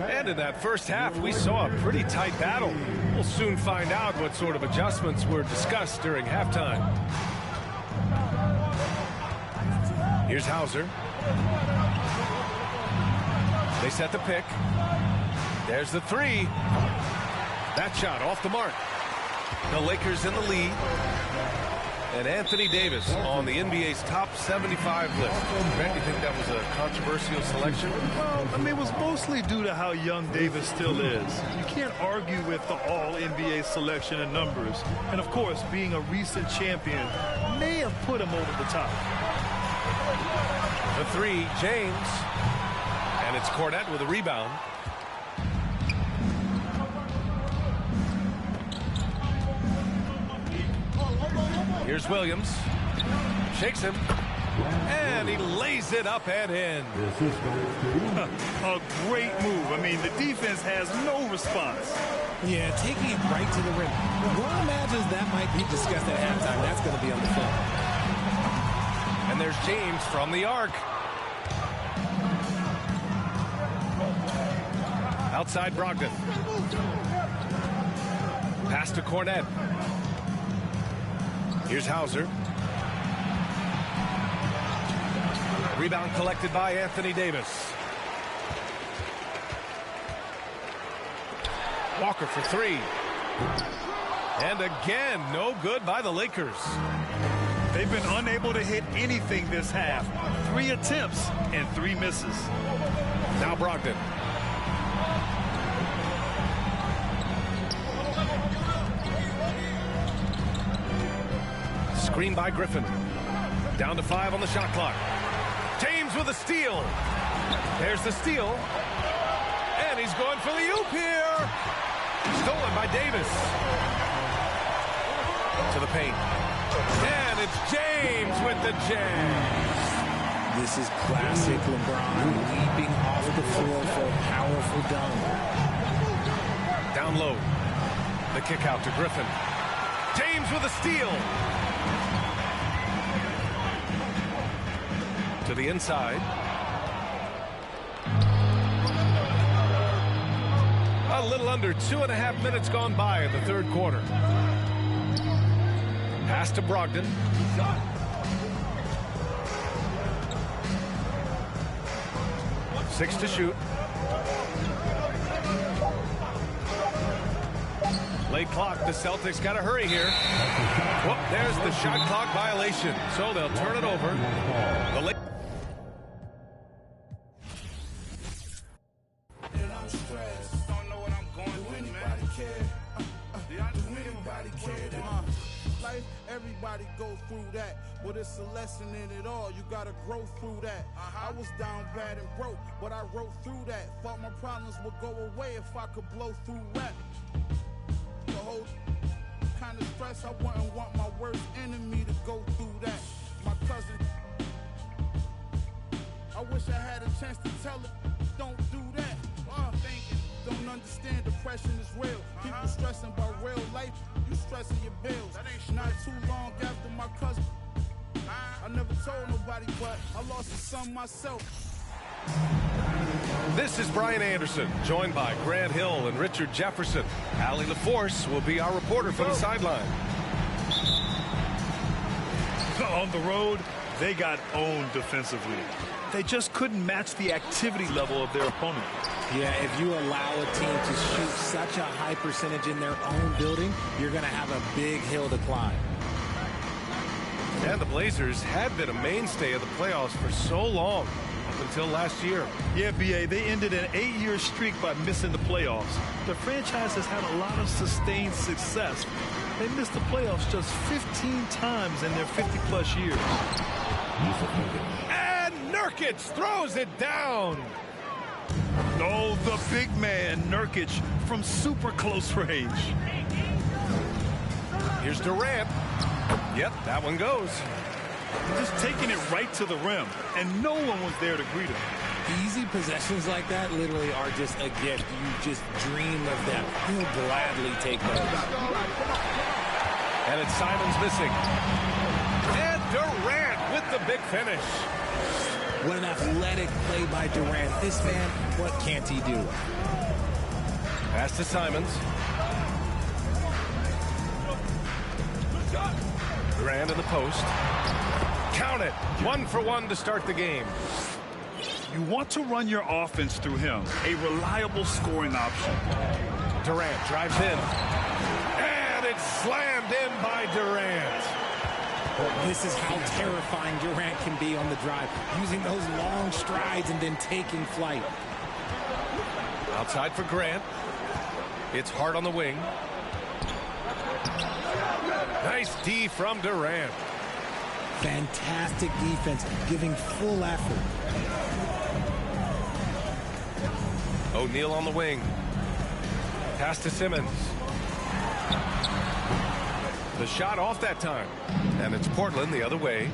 And in that first half, we saw a pretty tight battle. We'll soon find out what sort of adjustments were discussed during halftime. Here's Hauser. They set the pick. There's the three. That shot off the mark. The Lakers in the lead. And Anthony Davis on the NBA's top 75 list. Grant, you think that was a controversial selection? Well, I mean, it was mostly due to how young Davis still is. You can't argue with the all-NBA selection and numbers. And, of course, being a recent champion may have put him over the top. The three, James. And it's Cornette with a rebound. Here's Williams. Shakes him. And he lays it up and in. A great move. I mean, the defense has no response. Yeah, taking it right to the rim. One imagines that might be discussed at halftime. That's going to be on the film. And there's James from the arc. Outside Brogdon. Pass to Cornette. Here's Hauser. Rebound collected by Anthony Davis. Walker for three. And again, no good by the Lakers. They've been unable to hit anything this half. 3 attempts and 3 misses. Now Brogdon. Screen by Griffin. Down to 5 on the shot clock. James with a steal. There's the steal. And he's going for the oop here. Stolen by Davis. To the paint. And it's James with the jam. This is classic LeBron, leaping off the floor for a powerful dunk. Down low. The kick out to Griffin. James with a steal. To the inside. A little under 2.5 minutes gone by in the third quarter. Pass to Brogdon. Six to shoot. Late clock. The Celtics got to hurry here. Well, there's the shot clock violation. So they'll turn it over. The Everybody go through that, but it's a lesson in it all. You gotta grow through that. I was down bad and broke, but I wrote through that. Thought my problems would go away if I could blow through rap. The whole kind of stress, I wouldn't want my worst enemy to go through that. My cousin, I wish I had a chance to tell her, don't do that. Don't understand depression is real. People stressing about real life, you stressing your bills. Not too long after my cousin, I never told nobody, but I lost a son myself. This is Brian Anderson, joined by Grant Hill and Richard Jefferson. Allie LaForce will be our reporter from the sideline. On the road, they got owned defensively. They just couldn't match the activity level of their opponent. Yeah, if you allow a team to shoot such a high percentage in their own building, you're going to have a big hill to climb. And the Blazers had been a mainstay of the playoffs for so long, up until last year. Yeah, B.A., they ended an 8-year streak by missing the playoffs. The franchise has had a lot of sustained success. They missed the playoffs just 15 times in their 50-plus years. And Nurkic throws it down. Oh, the big man, Nurkic, from super close range. Here's Durant. Yep, that one goes. Just taking it right to the rim, and no one was there to greet him. Easy possessions like that literally are just a gift. You just dream of them. You'll gladly take those. And it's Simons missing. And Durant with the big finish. What an athletic play by Durant. This man, what can't he do? Pass to Simons. Grant in the post. Count it. 1 for 1 to start the game. You want to run your offense through him, a reliable scoring option. Durant drives in. And it's slammed in by Durant. This is how terrifying Durant can be on the drive, using those long strides and then taking flight. Outside for Grant. It's Hart on the wing. Nice D from Durant. Fantastic defense, giving full effort. O'Neal on the wing. Pass to Simmons. The shot off that time. And it's Portland the other way.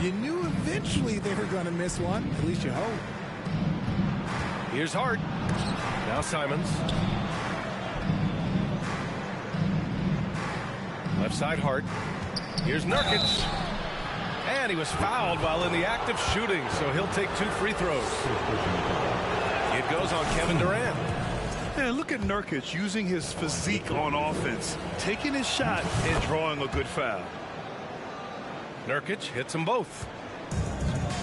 You knew eventually they were going to miss one. At least you hope. Here's Hart. Now Simons. Left side Hart. Here's Nurkic. And he was fouled while in the act of shooting, so he'll take 2 free throws. It goes on Kevin Durant. Man, look at Nurkic using his physique on offense, taking his shot and drawing a good foul. Nurkic hits them both.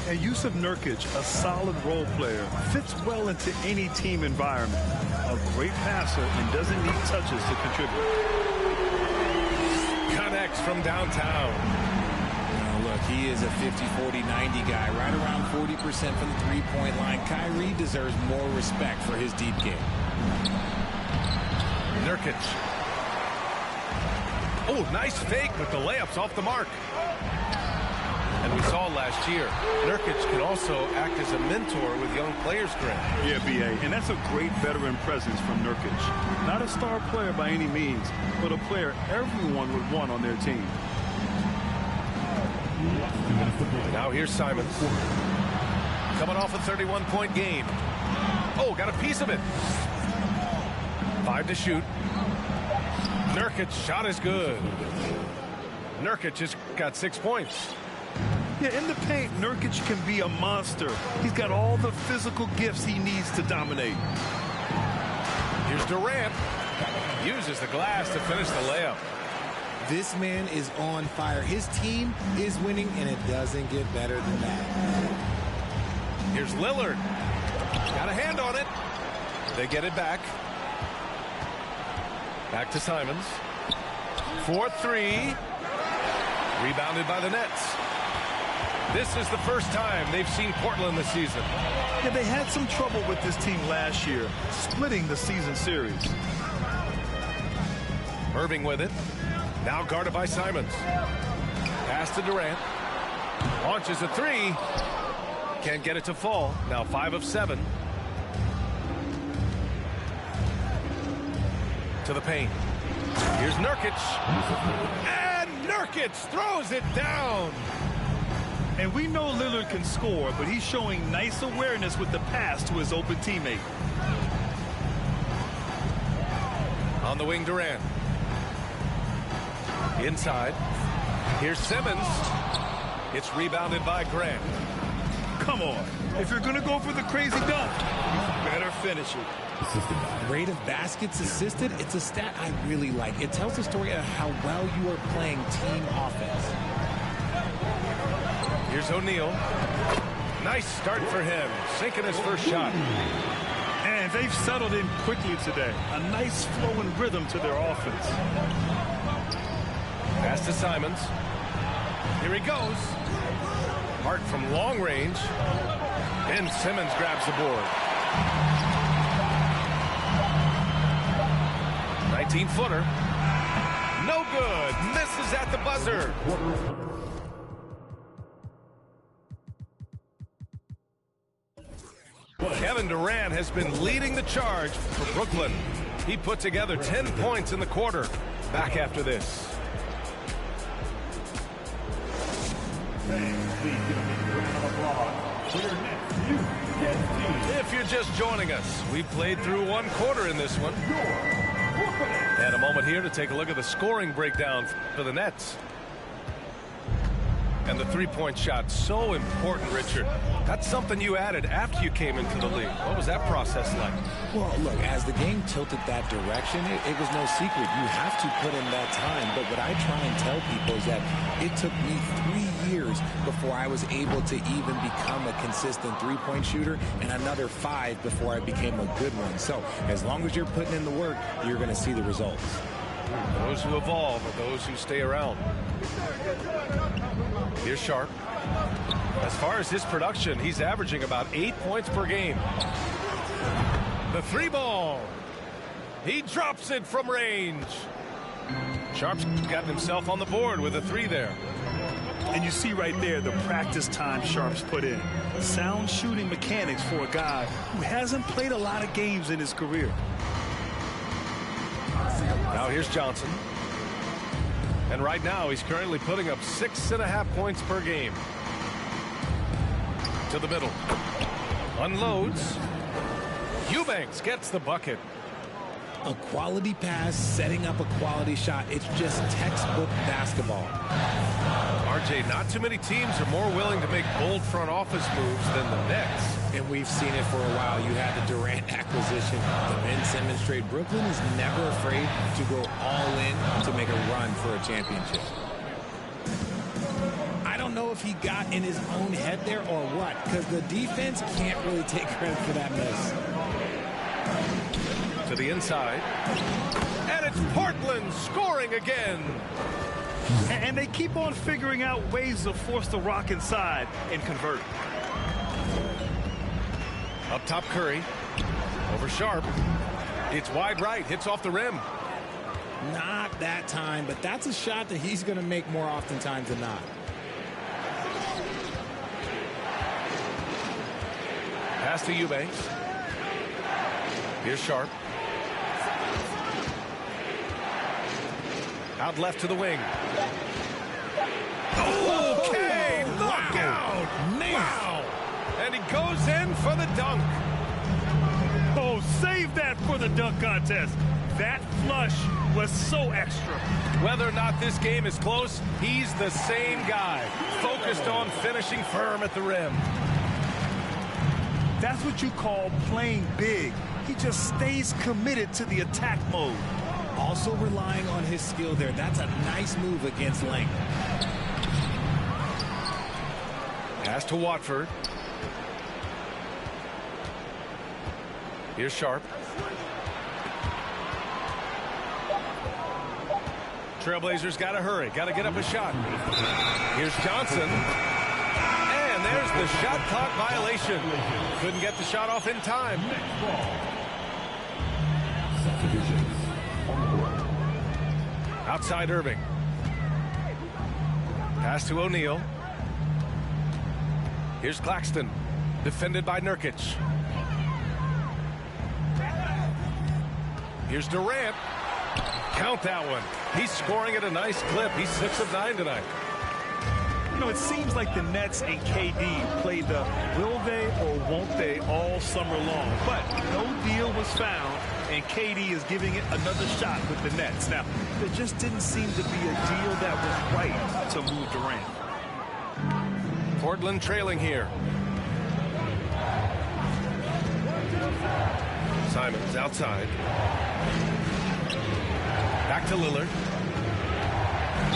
And use of Nurkic, a solid role player, fits well into any team environment. A great passer and doesn't need touches to contribute. Connects from downtown. Oh, look, he is a 50-40-90 guy, right around 40% from the three-point line. Kyrie deserves more respect for his deep game. Nurkic. Oh, nice fake, but the layup's off the mark. And we saw last year, Nurkic can also act as a mentor with young players, Grant. Yeah, B.A., and that's a great veteran presence from Nurkic. Not a star player by any means, but a player everyone would want on their team. Now here's Simons. Coming off a 31-point game. Oh, got a piece of it. 5 to shoot. Nurkic shot is good. Nurkic has got 6 points. Yeah, in the paint, Nurkic can be a monster. He's got all the physical gifts he needs to dominate. Here's Durant. Uses the glass to finish the layup. This man is on fire. His team is winning, and it doesn't get better than that. Here's Lillard. Got a hand on it. They get it back. Back to Simons. 4-3. Rebounded by the Nets. This is the first time they've seen Portland this season. Yeah, they had some trouble with this team last year, splitting the season series. Irving with it. Now guarded by Simons. Pass to Durant. Launches a 3. Can't get it to fall. Now 5 of 7. To the paint. Here's Nurkic. And Nurkic throws it down. And we know Lillard can score, but he's showing nice awareness with the pass to his open teammate. On the wing, Durant. Inside. Here's Simmons. It's rebounded by Grant. Come on. If you're going to go for the crazy dunk, you better finish it. Rate of baskets assisted, it's a stat I really like. It tells the story of how well you are playing team offense. Here's O'Neal. Nice start for him. Sinking his first shot. And they've settled in quickly today. A nice flow and rhythm to their offense. Pass to Simons. Here he goes. Hart from long range. And Simmons grabs the board. 19-footer. No good. Misses at the buzzer. Kevin Durant has been leading the charge for Brooklyn. He put together 10 points in the quarter. Back after this. If you're just joining us, we've played through 1 quarter in this one. And a moment here to take a look at the scoring breakdown for the Nets. And the three-point shot, so important, Richard. That's something you added after you came into the league. What was that process like? Well, look, as the game tilted that direction, it was no secret. You have to put in that time. But what I try and tell people is that it took me 3 years before I was able to even become a consistent three-point shooter, and another 5 before I became a good one. So as long as you're putting in the work, you're going to see the results. Those who evolve are those who stay around. Here's Sharp. As far as his production, he's averaging about 8 points per game. The three ball. He drops it from range. Sharp's gotten himself on the board with a 3 there. And you see right there the practice time Sharp's put in. Sound shooting mechanics for a guy who hasn't played a lot of games in his career. Now here's Johnson. And right now he's currently putting up 6.5 points per game. To the middle. Unloads. Eubanks gets the bucket. A quality pass, setting up a quality shot. It's just textbook basketball. RJ, not too many teams are more willing to make bold front office moves than the Nets. And we've seen it for a while. You had the Durant acquisition, the Ben Simmons trade. Brooklyn is never afraid to go all in to make a run for a championship. I don't know if he got in his own head there or what, because the defense can't really take credit for that miss. To the inside. And it's Portland scoring again. And they keep on figuring out ways to force the rock inside and convert. Up top, Curry. Over Sharp. It's wide right. Hits off the rim. Not that time, but that's a shot that he's going to make more oftentimes than not. Pass to Eubanks. Here's Sharp. Out left to the wing. Okay, knockout. Wow. And he goes in for the dunk. Oh, save that for the dunk contest. That flush was so extra. Whether or not this game is close, he's the same guy, focused on finishing firm at the rim. That's what you call playing big. He just stays committed to the attack mode. Also relying on his skill there. That's a nice move against length. Pass to Watford. Here's Sharp. Trailblazers got to hurry. Got to get up a shot. Here's Johnson. And there's the shot clock violation. Couldn't get the shot off in time. Outside Irving. Pass to O'Neal. Here's Claxton. Defended by Nurkic. Here's Durant. Count that one. He's scoring at a nice clip. He's 6 of 9 tonight. You know, it seems like the Nets and KD played the will they or won't they all summer long. But no deal was found, and KD is giving it another shot with the Nets. Now, there just didn't seem to be a deal that was right to move Durant. Portland trailing here. Simons outside. Back to Lillard.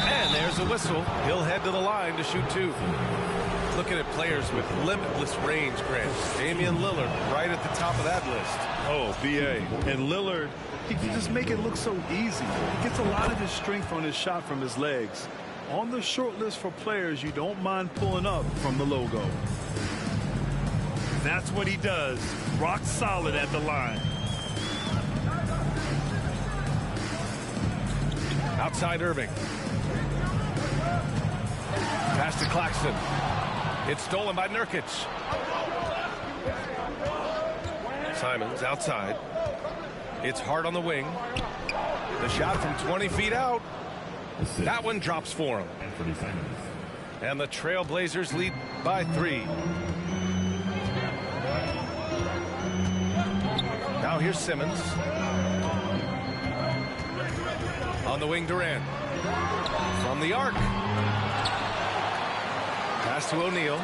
And there's a whistle. He'll head to the line to shoot 2. Looking at players with limitless range, Grant. Damian Lillard right at the top of that list. Oh, BA. And Lillard, he can just make it look so easy. He gets a lot of his strength on his shot from his legs. On the short list for players you don't mind pulling up from the logo. That's what he does. Rock solid at the line. Outside Irving. Pass to Claxton. It's stolen by Nurkic. Simons outside. It's hard on the wing. The shot from 20 feet out. That one drops for him. And the Trailblazers lead by 3. Now here's Simmons. On the wing, Durant. From the arc. Pass to O'Neal.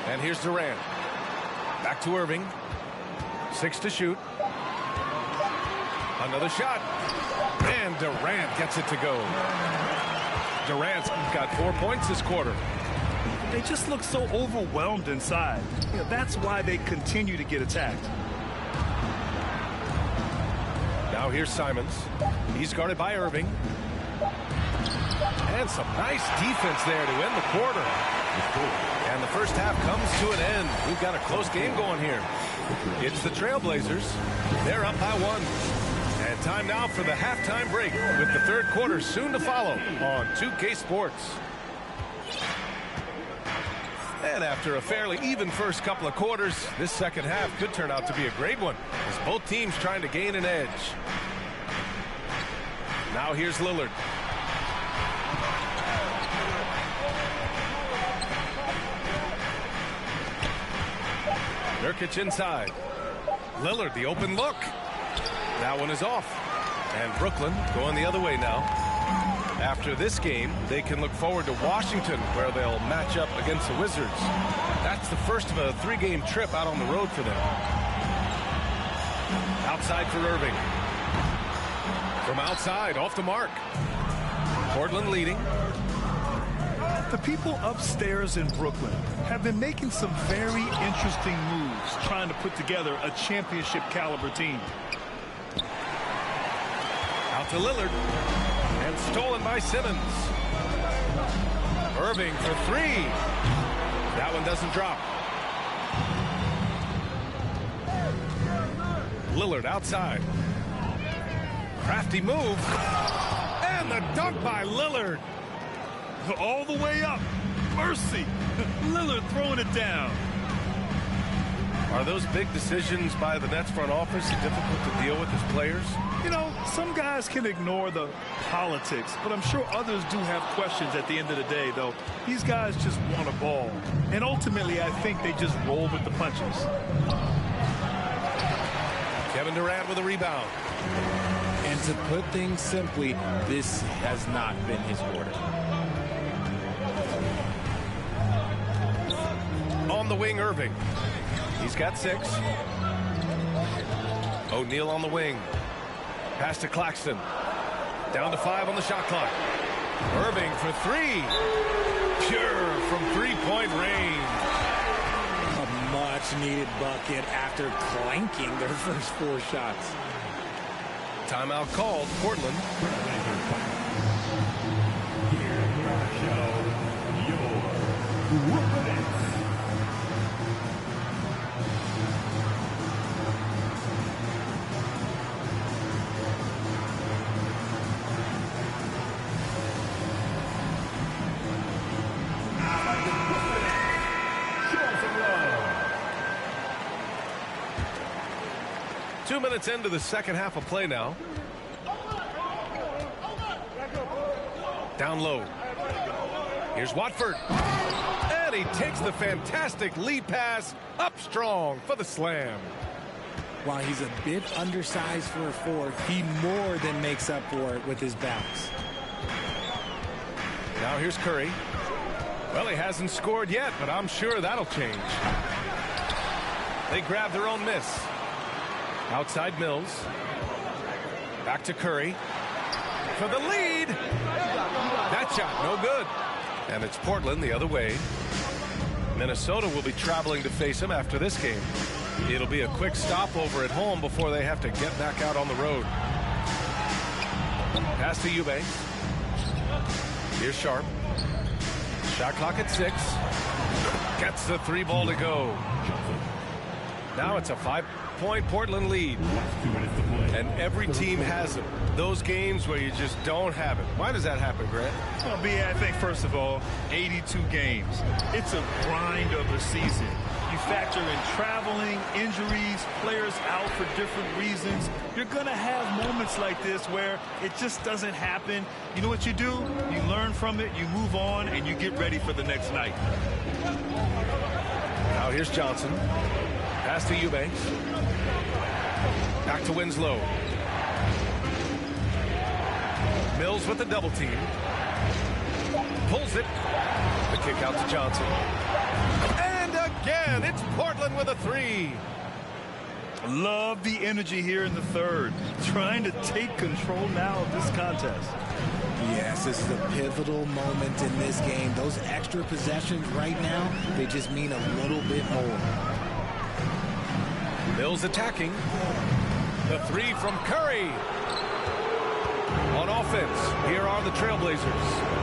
And here's Durant. Back to Irving. 6 to shoot. Another shot. And Durant gets it to go. Durant's got 4 points this quarter. They just look so overwhelmed inside. That's why they continue to get attacked. Now here's Simons. He's guarded by Irving. And some nice defense there to end the quarter. And the first half comes to an end. We've got a close game going here. It's the Trailblazers. They're up by 1. And time now for the halftime break with the third quarter soon to follow on 2K Sports. And after a fairly even first couple of quarters, this second half could turn out to be a great one as both teams trying to gain an edge. Now here's Lillard. Nurkic inside. Lillard, the open look. That one is off. And Brooklyn going the other way now. After this game, they can look forward to Washington, where they'll match up against the Wizards. That's the first of a 3-game trip out on the road for them. Outside for Irving. From outside, off the mark. Portland leading. The people upstairs in Brooklyn have been making some very interesting moves, trying to put together a championship caliber team. Out to Lillard. And stolen by Simmons. Irving for 3. That one doesn't drop. Lillard outside. Crafty move. And the dunk by Lillard. All the way up. Mercy. Lillard throwing it down. Are those big decisions by the Nets front office difficult to deal with as players? You know, some guys can ignore the politics, but I'm sure others do have questions at the end of the day, though. These guys just want a ball. And ultimately, I think they just roll with the punches. Kevin Durant with a rebound. And to put things simply, this has not been his quarter. On the wing, Irving. He's got 6. O'Neal on the wing. Pass to Claxton. Down to 5 on the shot clock. Irving for 3. Pure from 3-point range. A much-needed bucket after clanking their first 4 shots. Timeout called, Portland. Minutes into the second half of play now. Down low. Here's Watford. And he takes the fantastic lead pass up strong for the slam. While he's a bit undersized for a 4, he more than makes up for it with his bounce. Now here's Curry. Well, he hasn't scored yet, but I'm sure that'll change. They grab their own miss. Outside Mills. Back to Curry. For the lead. That shot, no good. And it's Portland the other way. Minnesota will be traveling to face him after this game. It'll be a quick stopover at home before they have to get back out on the road. Pass to Eubanks. Here's Sharp. Shot clock at 6. Gets the 3 ball to go. Now it's a 5-point Portland lead. And every team has them. Those games where you just don't have it. Why does that happen, Grant? Well, B, I think, first of all, 82 games. It's a grind of a season. You factor in traveling, injuries, players out for different reasons. You're going to have moments like this where it just doesn't happen. You know what you do? You learn from it, you move on, and you get ready for the next night. Now here's Johnson. Pass to Eubanks. Back to Winslow. Mills with the double team. Pulls it. The kick out to Johnson. And again, it's Portland with a three. Love the energy here in the third. Trying to take control now of this contest. Yes, this is a pivotal moment in this game. Those extra possessions right now, they just mean a little bit more. Mills attacking. The three from Curry. On offense, here are the Trailblazers.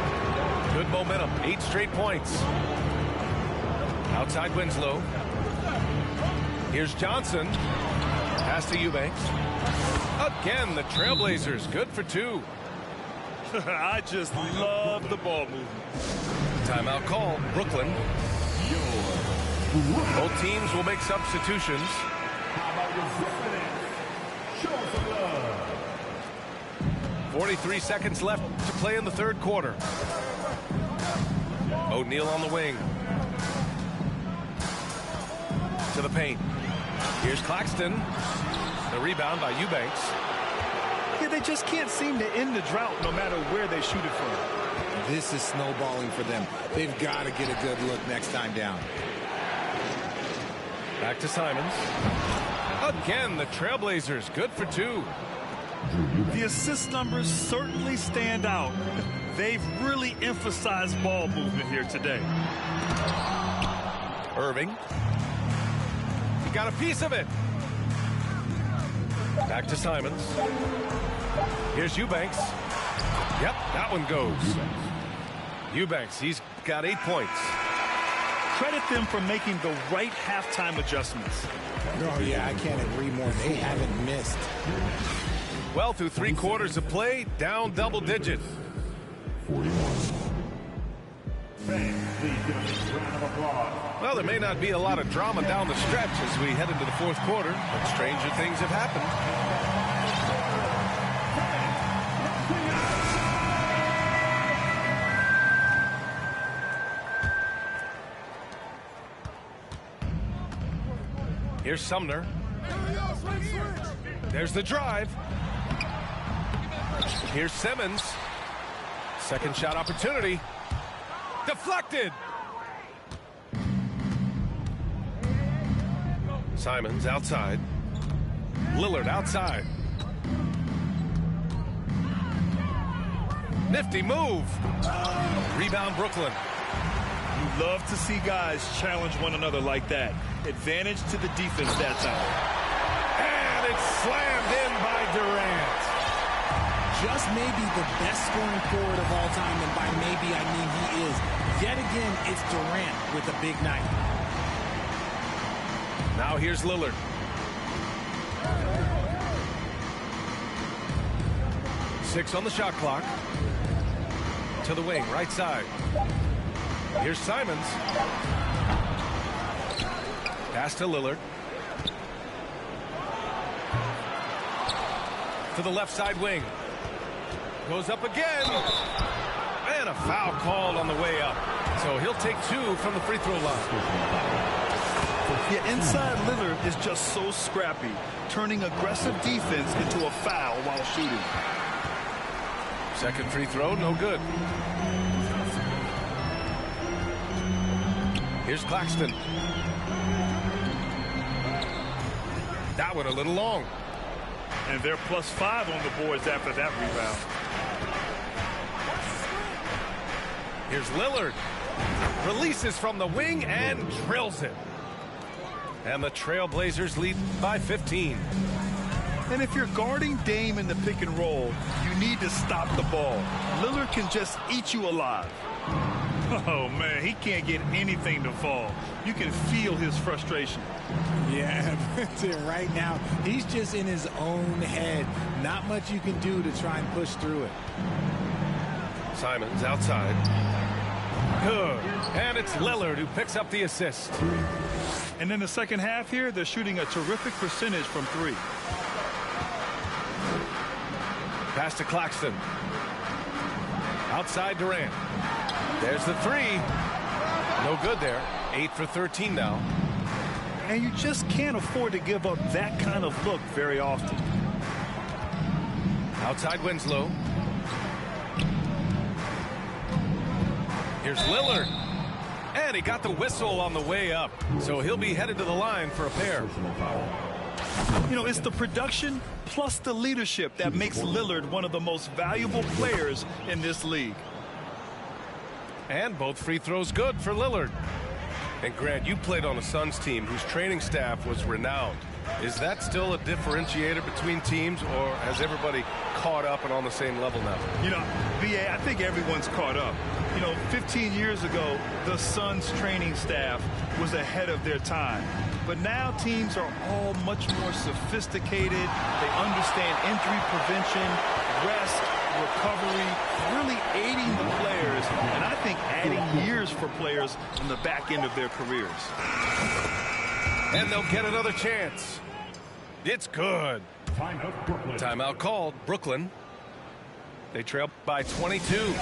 Good momentum, 8 straight points. Outside Winslow. Here's Johnson. Pass to Eubanks. Again, the Trailblazers, good for 2. I just love the ball movement. Timeout call, Brooklyn. Both teams will make substitutions. 43 seconds left to play in the third quarter. O'Neal on the wing. To the paint. Here's Claxton. The rebound by Eubanks. Yeah, they just can't seem to end the drought no matter where they shoot it from. This is snowballing for them. They've got to get a good look next time down. Back to Simons. Again, the Trailblazers, good for 2. The assist numbers certainly stand out. They've really emphasized ball movement here today. Irving. He got a piece of it. Back to Simons. Here's Eubanks. Yep, that one goes. Eubanks, he's got 8 points. Credit them for making the right halftime adjustments. Oh, yeah, I can't agree more. They haven't missed. Well, through 3 quarters of play, down double digits. 41. Well, there may not be a lot of drama down the stretch as we head into the fourth quarter, but stranger things have happened. Here's Sumner. There's the drive. Here's Simmons. Second shot opportunity. Deflected. Simons outside. Lillard outside. Nifty move. Rebound Brooklyn. You love to see guys challenge one another like that. Advantage to the defense that time. And it's slammed in by Durant. Just maybe the best scoring forward of all time, and by maybe I mean he is. Yet again, it's Durant with a big night. Now here's Lillard. Six on the shot clock. To the wing, right side. Here's Simons. Pass to Lillard. To the left side wing. Goes up again. And a foul called on the way up. So he'll take 2 from the free throw line. Yeah, inside Lillard is just so scrappy, turning aggressive defense into a foul while shooting. Second free throw, no good. Here's Claxton. That one a little long. And they're +5 on the boards after that rebound. Here's Lillard. Releases from the wing and drills it. And the Trailblazers lead by 15. And if you're guarding Dame in the pick and roll, you need to stop the ball. Lillard can just eat you alive. Oh, man, he can't get anything to fall. You can feel his frustration. Yeah, right now, he's just in his own head. Not much you can do to try and push through it. Simons outside. Good. And it's Lillard who picks up the assist. And in the second half here, they're shooting a terrific percentage from 3. Pass to Claxton. Outside Durant. There's the 3. No good there. 8 for 13 now. And you just can't afford to give up that kind of look very often. Outside Winslow. Here's Lillard. And he got the whistle on the way up. So he'll be headed to the line for a pair. You know, it's the production plus the leadership that makes Lillard one of the most valuable players in this league. And both free throws good for Lillard. And Grant, you played on a Suns team whose training staff was renowned. Is that still a differentiator between teams, or has everybody caught up and on the same level now? You know, VA, I think everyone's caught up. You know, 15 years ago, the Suns training staff was ahead of their time. But now teams are all much more sophisticated. They understand injury prevention, rest, recovery, really aiding the players, and I think adding years for players on the back end of their careers. And they'll get another chance. It's good. Timeout called. Brooklyn. They trail by 22.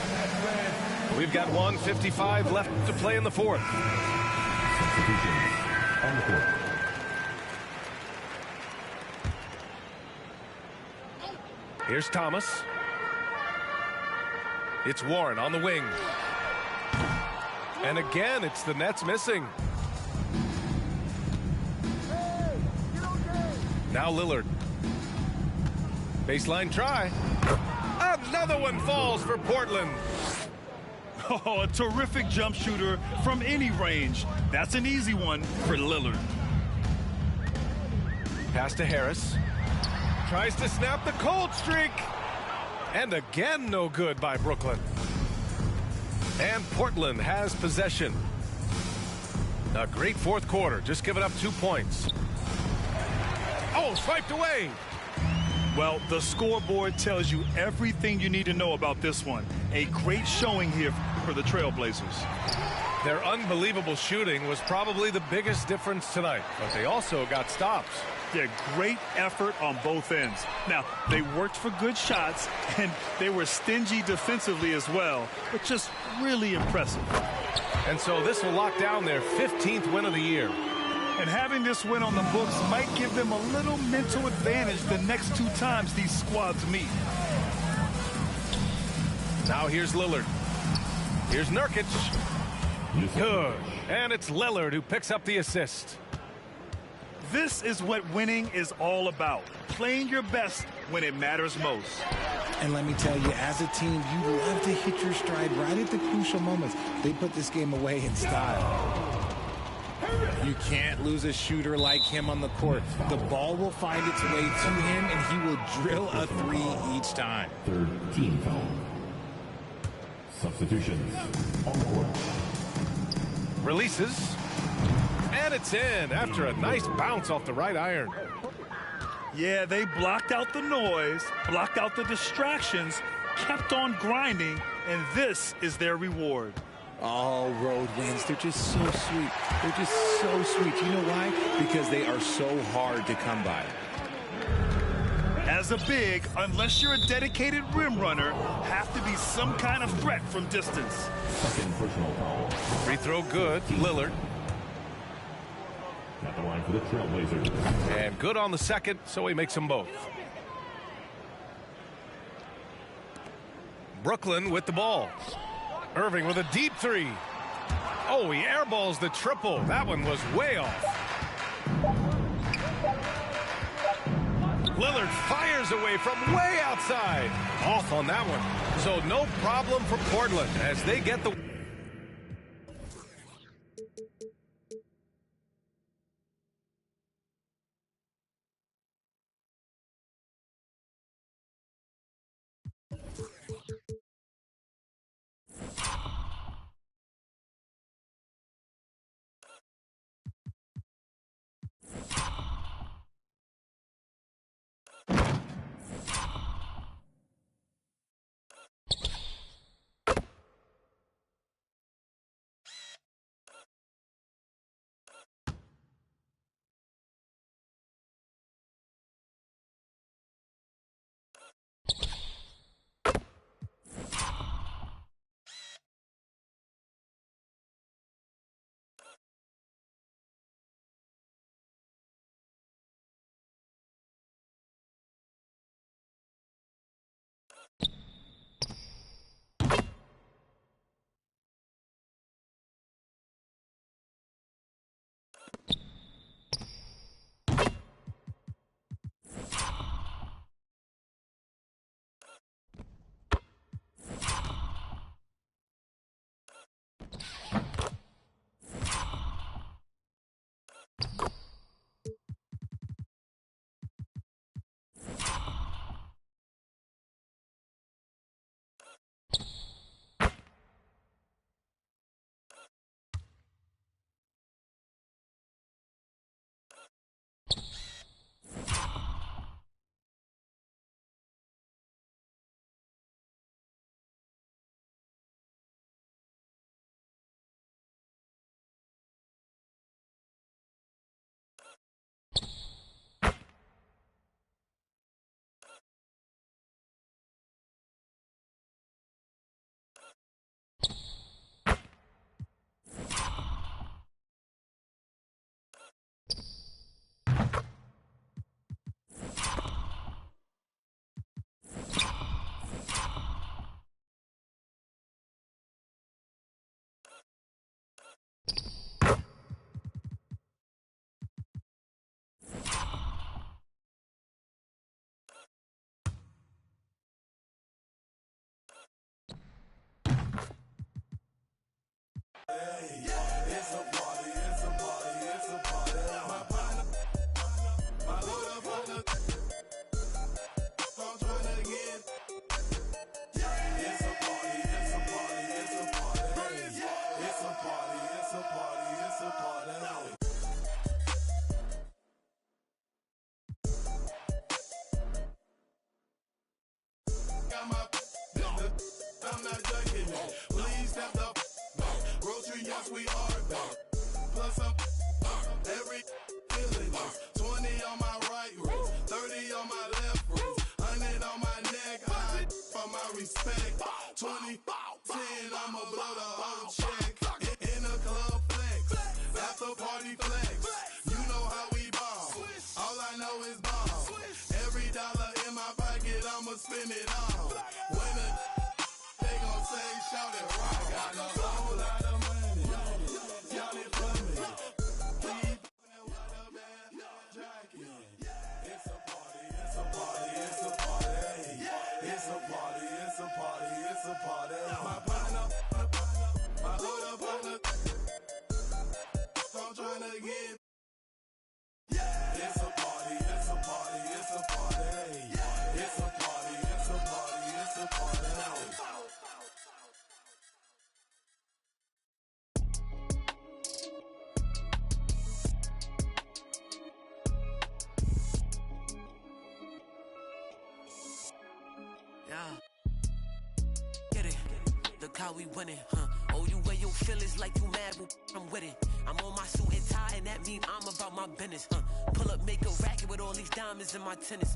We've got 1:55 left to play in the fourth. Here's Thomas. It's Warren on the wing. And again, it's the Nets missing. Now Lillard. Baseline try. Another one falls for Portland. Oh, a terrific jump shooter from any range. That's an easy one for Lillard. Pass to Harris. Tries to snap the cold streak. And again, no good by Brooklyn. And Portland has possession. A great fourth quarter. Just giving up 2 points. Oh, swiped away. Well, the scoreboard tells you everything you need to know about this one. A great showing here for the Trailblazers. Their unbelievable shooting was probably the biggest difference tonight, but they also got stops. Yeah, great effort on both ends. Now, they worked for good shots, and they were stingy defensively as well, but just really impressive. And so this will lock down their 15th win of the year. And having this win on the books might give them a little mental advantage the next 2 times these squads meet. Now here's Lillard. Here's Nurkic. Good. And it's Lillard who picks up the assist. This is what winning is all about. Playing your best when it matters most. And let me tell you, as a team, you love to hit your stride right at the crucial moments. They put this game away in style. You can't lose a shooter like him on the court. The ball will find its way to him, and he will drill a 3 each time. Third team foul. Substitutions on the court. Releases. And it's in after a nice bounce off the right iron. Yeah, they blocked out the noise, blocked out the distractions, kept on grinding, and this is their reward. All road wins, they're just so sweet. They're just so sweet. You know why? Because they are so hard to come by. As a big, unless you're a dedicated rim runner, have to be some kind of threat from distance. Second personal foul. Free throw good. Lillard. At the line for the Trailblazers. And good on the second, so he makes them both. Brooklyn with the ball. Irving with a deep 3. Oh, he airballs the triple. That one was way off. Lillard fires away from way outside. Off on that one. So no problem for Portland as they get the Yes, we are back. Plus up every feeling is 20 on my right wrist, 30 on my left wrist, 100 on my neck, high for my respect. 20, 10, I'ma blow the whole check. In the club flex, after party flex. You know how we ball. All I know is ball. Every dollar in my pocket, I'ma spend it all. When they gon' say, shout it rock. I got a whole lot of money. Count it for me. Keep with a bad jacket. It's a party, it's a party, it's a party. It's a party, it's a party, it's a party. My partner, my other partner, I'm trying to get. It's a party, it's a party, it's a party. It's a party, it's a party, it's a party. Get it. Look how we winning, huh? Oh, you wear your feelings like you mad, well, I'm with it. I'm on my suit and tie, and that mean I'm about my business, huh? Pull up, make a racket with all these diamonds in my tennis.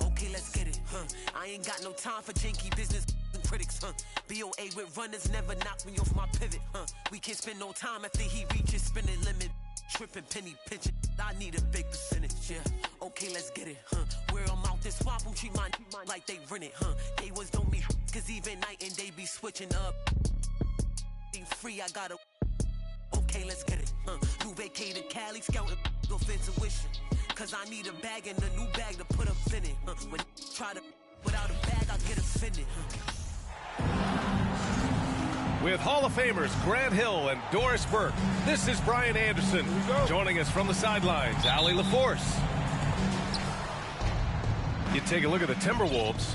Okay, let's get it, huh? I ain't got no time for janky business and critics, huh? BOA with runners never knock me off my pivot, huh? We can't spend no time after he reaches spending limit. Tripping, penny pinching, I need a big percentage, yeah. Okay, let's get it, huh? Where I'm out this swamp, I'm treat mine like they rent it, huh? They was don't be, cause even night and they be switching up. Ain't free, I gotta. Okay, let's get it, huh? New vacated Cali, scouting, go for intuition. Cause I need a bag and a new bag to put up in it, huh? When try to, without a bag, I'll get offended, huh? With Hall of Famers Grant Hill and Doris Burke, this is Brian Anderson. Joining us from the sidelines, Allie LaForce. You take a look at the Timberwolves.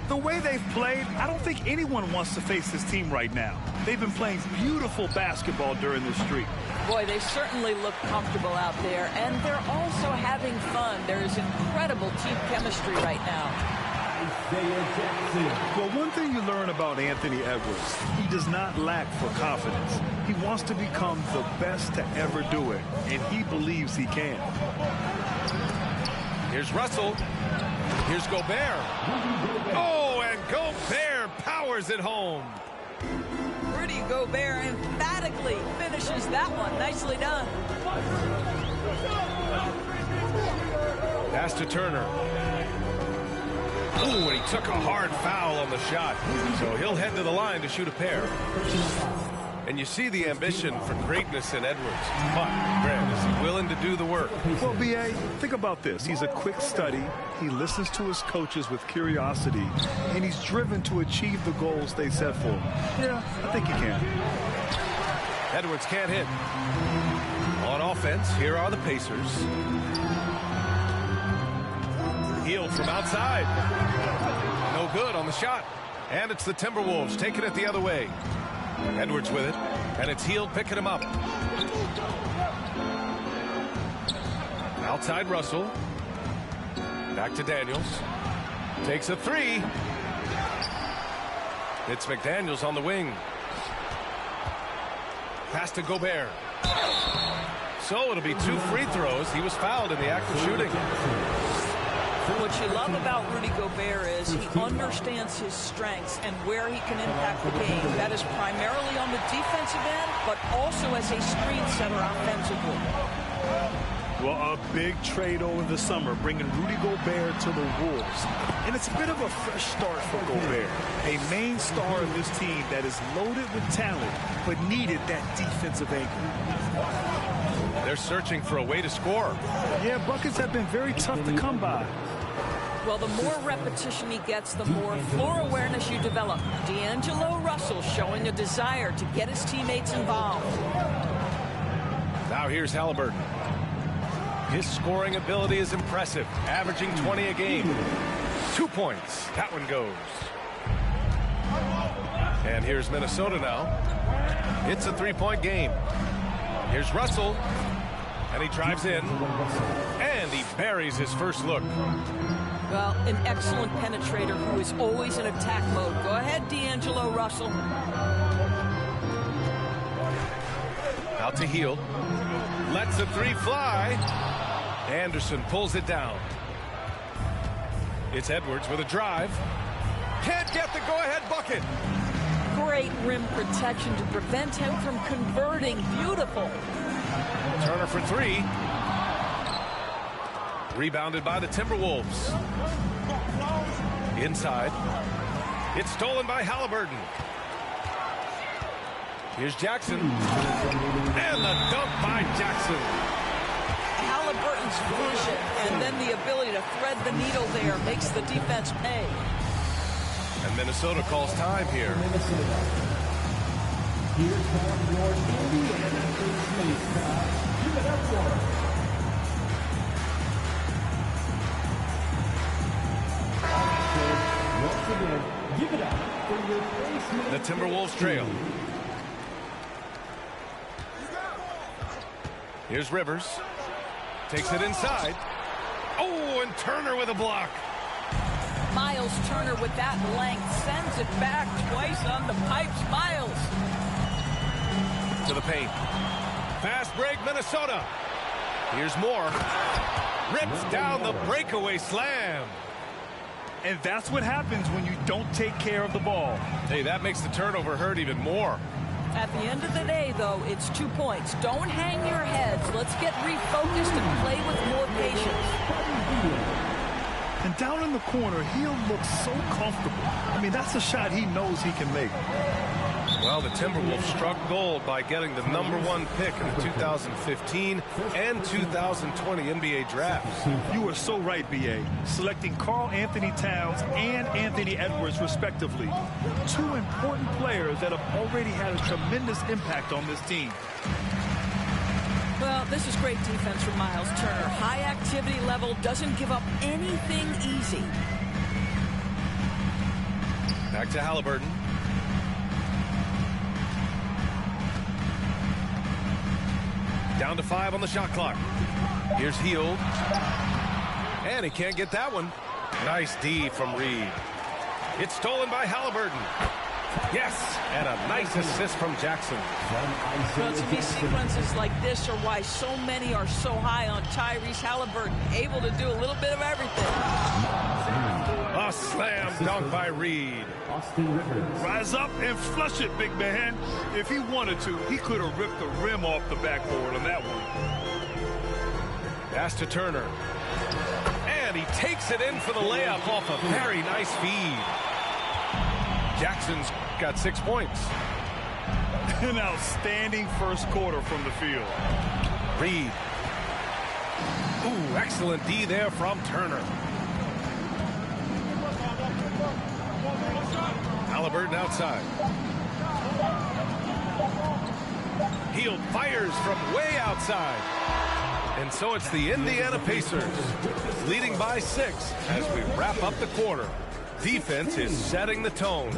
The way they've played, I don't think anyone wants to face this team right now. They've been playing beautiful basketball during this streak. Boy, they certainly look comfortable out there, and they're also having fun. There's incredible team chemistry right now. Well, one thing you learn about Anthony Edwards, he does not lack for confidence. He wants to become the best to ever do it, and he believes he can. Here's Russell. Here's Gobert. Oh, and Gobert powers it home. Rudy Gobert emphatically finishes that one. Nicely done. Pass to Turner. Ooh, and he took a hard foul on the shot. So he'll head to the line to shoot a pair. And you see the ambition for greatness in Edwards. But, Grant, is he willing to do the work? Well, B.A., think about this. He's a quick study. He listens to his coaches with curiosity, and he's driven to achieve the goals they set for him. Yeah, I think he can. Edwards can't hit. On offense, here are the Pacers. Healed from outside. No good on the shot. And it's the Timberwolves taking it the other way. Edwards with it, and it's Healed picking him up. Outside Russell. Back to Daniels. Takes a three. It's McDaniels on the wing. Pass to Gobert. So it'll be 2 free throws. He was fouled in the act of shooting. What you love about Rudy Gobert is he understands his strengths and where he can impact the game. That is primarily on the defensive end, but also as a screen setter offensively. Well, a big trade over the summer, bringing Rudy Gobert to the Wolves. And it's a bit of a fresh start for Gobert, a main star of this team that is loaded with talent, but needed that defensive anchor. They're searching for a way to score. Yeah, buckets have been very tough to come by. Well, the more repetition he gets, the more floor awareness you develop. D'Angelo Russell showing a desire to get his teammates involved. Now here's Halliburton. His scoring ability is impressive, averaging 20 a game. 2 points. That one goes. And here's Minnesota now. It's a 3-point game. Here's Russell. And he drives in. And he buries his first look. Well, an excellent penetrator who is always in attack mode. Go ahead, D'Angelo Russell. Out to Hield. Lets the three fly. Anderson pulls it down. It's Edwards with a drive. Can't get the go-ahead bucket. Great rim protection to prevent him from converting. Beautiful. Turner for three. Rebounded by the Timberwolves. Inside. It's stolen by Halliburton. Here's Jackson. And the dunk by Jackson. Halliburton's vision and then the ability to thread the needle there makes the defense pay. And Minnesota calls time here. Here's your Indiana Space Time. Give it up for him. Once again, give it up for your basement. The Timberwolves trail. Here's Rivers. Takes it inside. Oh, and Turner with a block. Miles Turner with that length sends it back twice on the pipes. Miles. To the paint. Fast break, Minnesota. Here's Moore. Rips down the breakaway slam. And that's what happens when you don't take care of the ball. Hey, that makes the turnover hurt even more. At the end of the day, though, it's 2 points. Don't hang your heads. Let's get refocused and play with more patience. And down in the corner, Hield looks so comfortable. I mean, that's a shot he knows he can make. Well, the Timberwolves struck gold by getting the #1 pick in the 2015 and 2020 NBA drafts. You are so right, B.A. Selecting Karl Anthony Towns and Anthony Edwards, respectively. 2 important players that have already had a tremendous impact on this team. Well, this is great defense from Miles Turner. High activity level, doesn't give up anything easy. Back to Halliburton. Down to 5 on the shot clock. Here's Hield. And he can't get that one. Nice D from Reed. It's stolen by Halliburton. Yes, and a nice assist from Jackson. Well, to me, sequences like this are why so many are so high on Tyrese Halliburton. Able to do a little bit of everything. A slam dunk by Reed. Rise up and flush it, big man. If he wanted to, he could have ripped the rim off the backboard on that one. Pass to Turner. And he takes it in for the layup off a very nice feed. Jackson's got 6 points. An outstanding first quarter from the field. Reed. Ooh, excellent D there from Turner. Halliburton outside. Hield fires from way outside. And so it's the Indiana Pacers leading by 6 as we wrap up the quarter. Defense is setting the tone.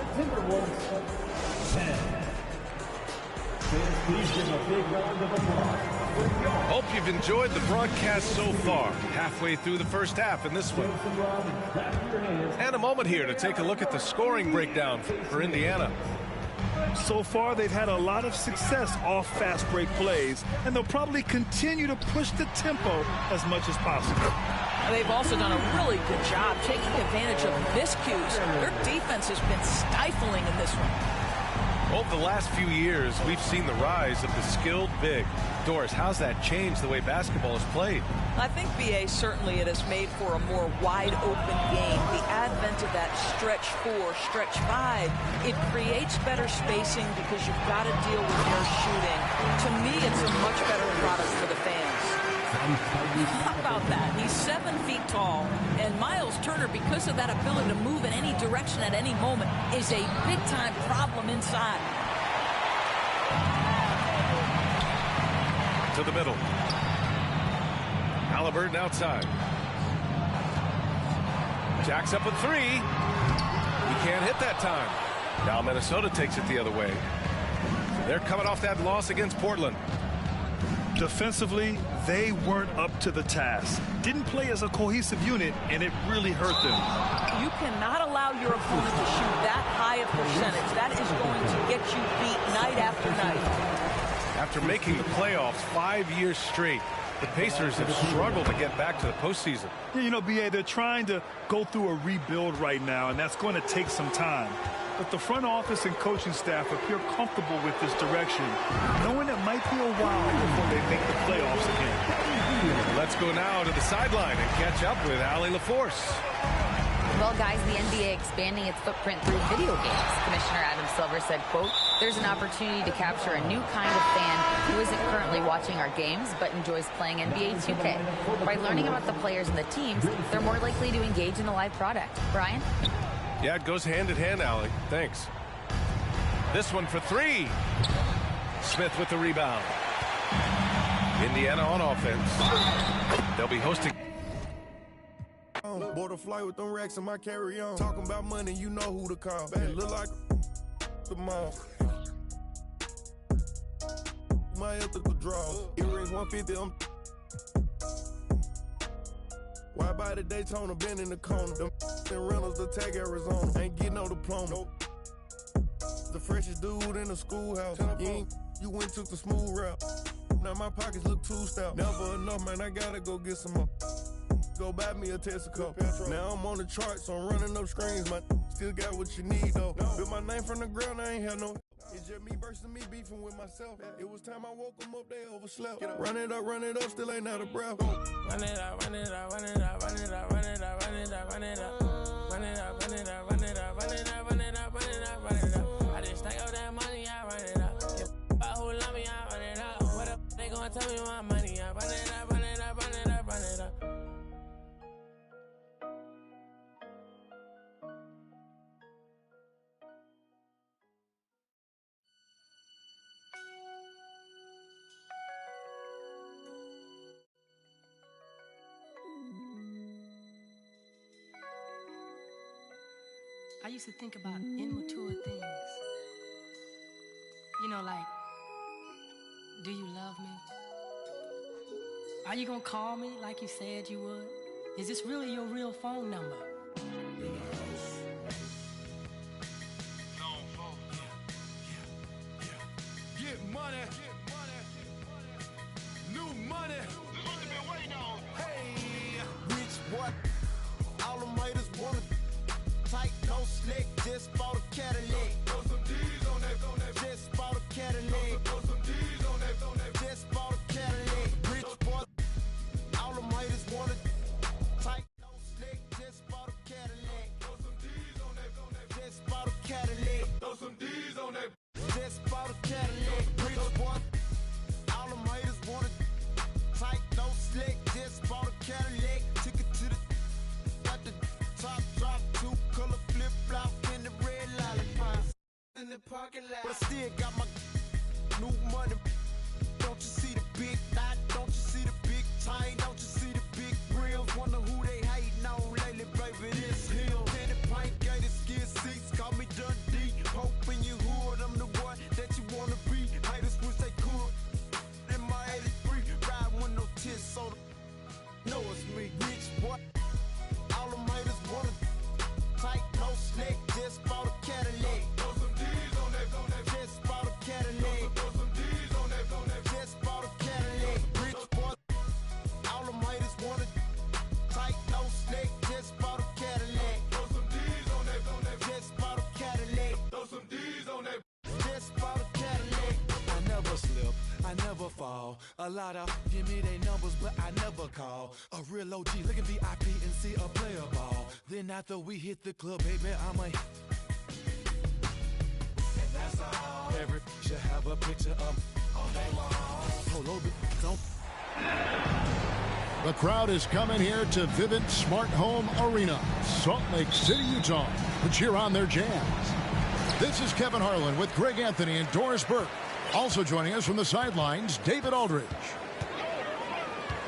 Hope you've enjoyed the broadcast so far. Halfway through the first half in this one. And a moment here to take a look at the scoring breakdown for Indiana. So far, they've had a lot of success off fast break plays, and they'll probably continue to push the tempo as much as possible. They've also done a really good job taking advantage of miscues. Their defense has been stifling in this one. Over the last few years, we've seen the rise of the skilled big. Doris, how's that changed the way basketball is played? I think, B.A., certainly it has made for a more wide-open game. The advent of that stretch 4, stretch 5, it creates better spacing because you've got to deal with their shooting. To me, it's a much better product for the fans. How about that? He's 7 feet tall, and Miles Turner, because of that ability to move in any direction at any moment, is a big-time problem inside. To the middle. Halliburton outside. Jacks up a 3. He can't hit that time. Now Minnesota takes it the other way. They're coming off that loss against Portland. Defensively, they weren't up to the task. Didn't play as a cohesive unit, and it really hurt them. You cannot allow your opponent to shoot that high a percentage. That is going to get you beat night after night. After making the playoffs 5 years straight, the Pacers have struggled to get back to the postseason. Yeah, you know, B.A., they're trying to go through a rebuild right now, and that's going to take some time. But the front office and coaching staff appear comfortable with this direction, knowing it might be a while before they make the playoffs again. Let's go now to the sideline and catch up with Allie LaForce. Well, guys, the NBA expanding its footprint through video games. Commissioner Adam Silver said, quote, there's an opportunity to capture a new kind of fan who isn't currently watching our games but enjoys playing NBA 2K. By learning about the players and the teams, they're more likely to engage in the live product. Brian? Yeah, it goes hand in hand, Allie. Thanks. This one for three. Smith with the rebound. Indiana on offense. They'll be hosting. Board a flight with them racks in my carry-on. Talking about money, you know who to call. It look like the mom. My ethical draw. Earrings 150. Why by the Daytona, been in the corner. Them rentals, the tag Arizona. Ain't getting no diploma. The freshest dude in the schoolhouse. You went took the smooth route. Now my pockets look too stout. Never enough, man, I gotta go get some more. Go buy me a Tesla. Now I'm on the charts, so I'm running up screens. My still got what you need, though. Built my name from the ground, I ain't had no. It's just me versus me beefing with myself. It was time I woke them up, they overslept. Run it up, still ain't out of breath. Run it up, run it up, run it up, run it up, run it up, run it up, run it up. Run it up, run it up, run it up, run it up, run it up, run it up, run it up. I just stack up that money, I run it up. About who love me, I run it up. What up, they gonna tell me my money, I run it up, run it up, run it up, run it up. I used to think about immature things. You know, like, do you love me? Are you gonna call me like you said you would? Is this really your real phone number? Get money. New money. This is what you've been waiting on. Hey, rich boy. All them haters wanna tight, no slick. Just bought a Cadillac. Throw some D's on that. Just bought a Cadillac. Throw some D's on that. Just bought a Cadillac. Rich boy. All them haters wanna tight, no slick. Just bought a Cadillac. Throw some D's on that. Just bought a Cadillac. Throw some D's on that. Just bought a Cadillac. Rich boy. All them haters wanna tight, no slick. Just bought a Cadillac. Took it to the got the top drop, 2-color flip flop in the red lollipop in the parking lot. But I still got my new money. Don't you see the big dot? Don't you see the big chain? Don't you see the big grills? Wonder who they hating on lately, baby. This him. Candy paint, gated skid seats. Call me Dundee. Hope in your hood, I'm the one that you wanna be. Haters wish they could. In my 83, ride with no tears, so know it's me, rich boy. All them haters wanna tight, no slick. Just bought a Cadillac. Throw some D's on that. Just bought a Cadillac. Throw some D's on that. Just bought a Cadillac. Rich boy. All them haters wanna tight, no slick. Just bought a Cadillac. Throw some D's on that. Just bought a Cadillac. Throw some D's on that. Just bought a Cadillac. I never slip, I never fall. A lot of give me they numbers, but I never call. A real OG, look at VIP and see a player ball. Then after we hit the club, baby, I'm a. And that's all. Every should have a picture of on that wall. Polo, don't. The crowd is coming here to Vivint Smart Home Arena, Salt Lake City, Utah, to cheer on their Jazz. This is Kevin Harlan with Greg Anthony and Doris Burke. Also joining us from the sidelines, David Aldridge.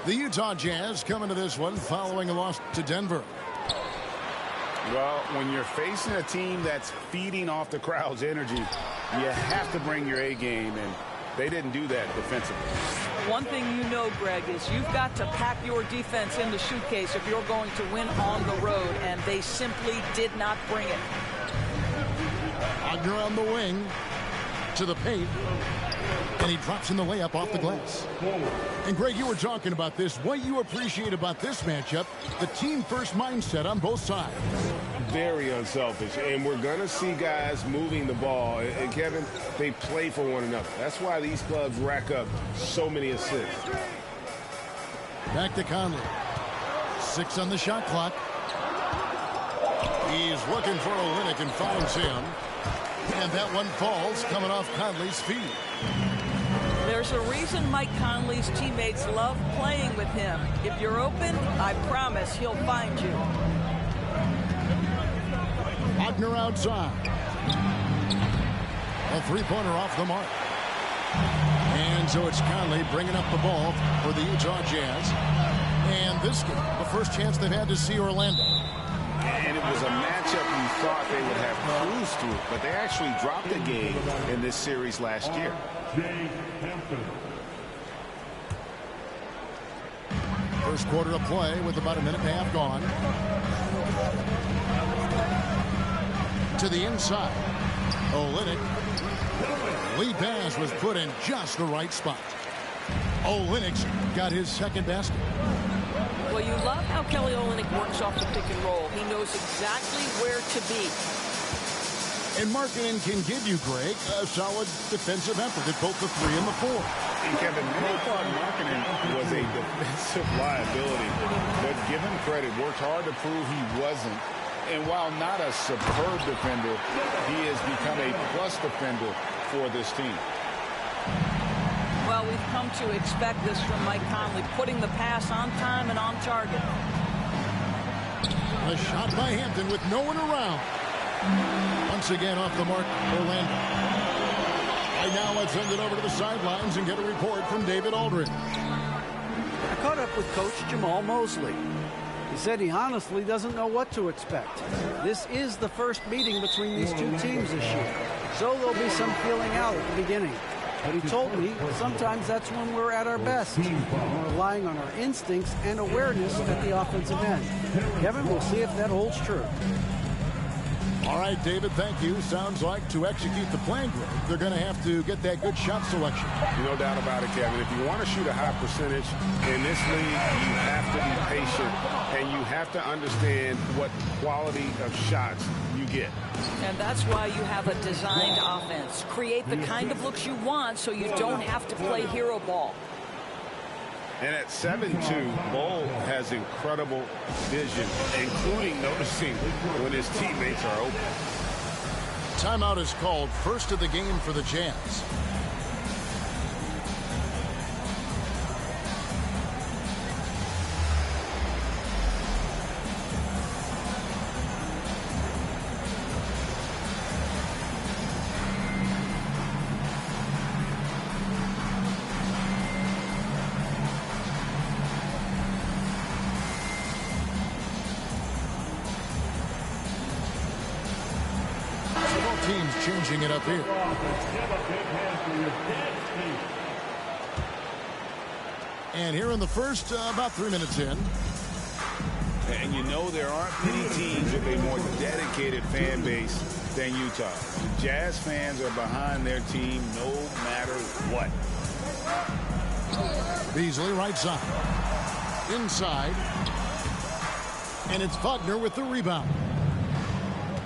The Utah Jazz coming to this one following a loss to Denver. Well, when you're facing a team that's feeding off the crowd's energy, you have to bring your A game, and they didn't do that defensively. One thing you know, Greg, is you've got to pack your defense in the suitcase if you're going to win on the road, and they simply did not bring it. Wagner on the wing. to the paint. And he drops in the layup off the glass. And, Greg, you were talking about this. What you appreciate about this matchup, the team-first mindset on both sides. Very unselfish. And we're going to see guys moving the ball. And, Kevin, they play for one another. That's why these clubs rack up so many assists. Back to Conley. 6 on the shot clock. He's looking for Olynyk and finds him. And that one falls coming off Conley's feet. There's a reason Mike Conley's teammates love playing with him. If you're open, I promise he'll find you. Wagner outside. A three-pointer off the mark. And so it's Conley bringing up the ball for the Utah Jazz. And this game, the first chance they've had to see Orlando. And it was a matchup you thought they would have cruised through, but they actually dropped the game in this series last year. First quarter of play with about a minute and a half gone. To the inside. Olynyk. Lee pass was put in just the right spot. Olynyk's got his second basket. Well, you love how Kelly Olynyk works off the pick and roll. He knows exactly where to be. And Markkanen can give you, Greg, a solid defensive effort at both the 3 and the 4. And Kevin, many thought Markkanen was a defensive liability, but give him credit, worked hard to prove he wasn't. And while not a superb defender, he has become a plus defender for this team. Well, we've come to expect this from Mike Conley, putting the pass on time and on target. A shot by Hampton with no one around. Once again off the mark, Orlando. Right now, let's send it over to the sidelines and get a report from David Aldridge. I caught up with Coach Jamal Mosley. He said he honestly doesn't know what to expect. This is the first meeting between these two teams this year, so there'll be some feeling out at the beginning. But he told me sometimes that's when we're at our best, relying on our instincts and awareness at the offensive end. Kevin, we'll see if that holds true. All right, David, thank you. Sounds like to execute the plan, Greg, they're going to have to get that good shot selection. No doubt about it, Kevin. If you want to shoot a high percentage in this league, you have to be patient, and you have to understand what quality of shots you get. And that's why you have a designed offense. Create the kind of looks you want so you don't have to play hero ball. And at 7'2", Bull has incredible vision, including noticing when his teammates are open. Timeout is called, first of the game for the Jazz. Teams changing it up here. And here in the first, about 3 minutes in. And you know there aren't many teams with a more dedicated fan base than Utah. The Jazz fans are behind their team no matter what. Beasley right side. Inside. And it's Wagner with the rebound.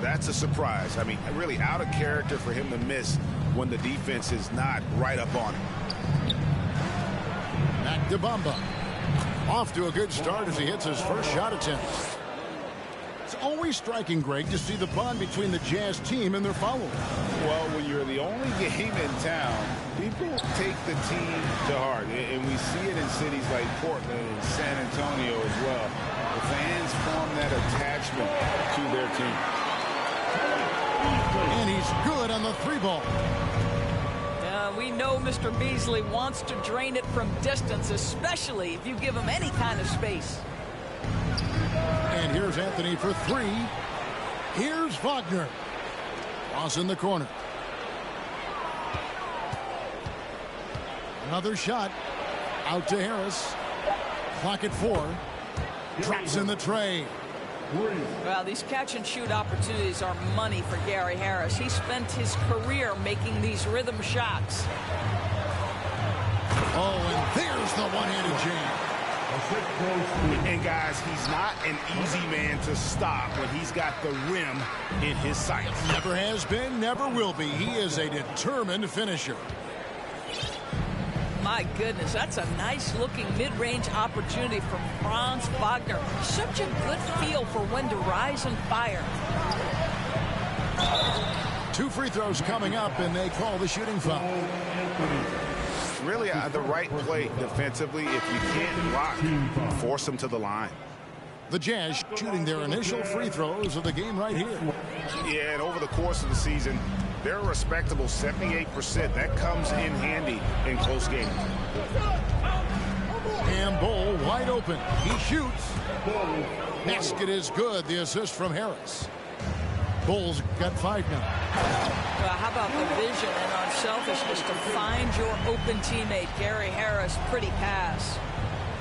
That's a surprise. I mean, really out of character for him to miss when the defense is not right up on him. Back to Bamba. Off to a good start as he hits his first shot attempt. It's always striking, Greg, to see the bond between the Jazz team and their followers. Well, when you're the only game in town, people take the team to heart. And we see it in cities like Portland and San Antonio as well. The fans form that attachment to their team. And he's good on the 3-ball. We know Mr. Beasley wants to drain it from distance, especially if you give him any kind of space. And here's Anthony for 3. Here's Wagner. Cross in the corner. Another shot. Out to Harris. Clock at 4. Drops in the tray. Well, these catch-and-shoot opportunities are money for Gary Harris. He spent his career making these rhythm shots. Oh, and there's the one-handed jam. And guys, he's not an easy man to stop when he's got the rim in his sights. Never has been, never will be. He is a determined finisher. My goodness, that's a nice-looking mid-range opportunity from Franz Wagner. Such a good feel for when to rise and fire. 2 free throws coming up, and they call the shooting foul. Really the right play defensively. If you can't block, force them to the line. The Jazz shooting their initial free throws of the game right here. Yeah, and over the course of the season, they're a respectable 78%. That comes in handy in close games. And Bull wide open. He shoots. Basket is good. The assist from Harris. Bulls got 5 now. Well, how about the vision and unselfishness to find your open teammate, Gary Harris? Pretty pass.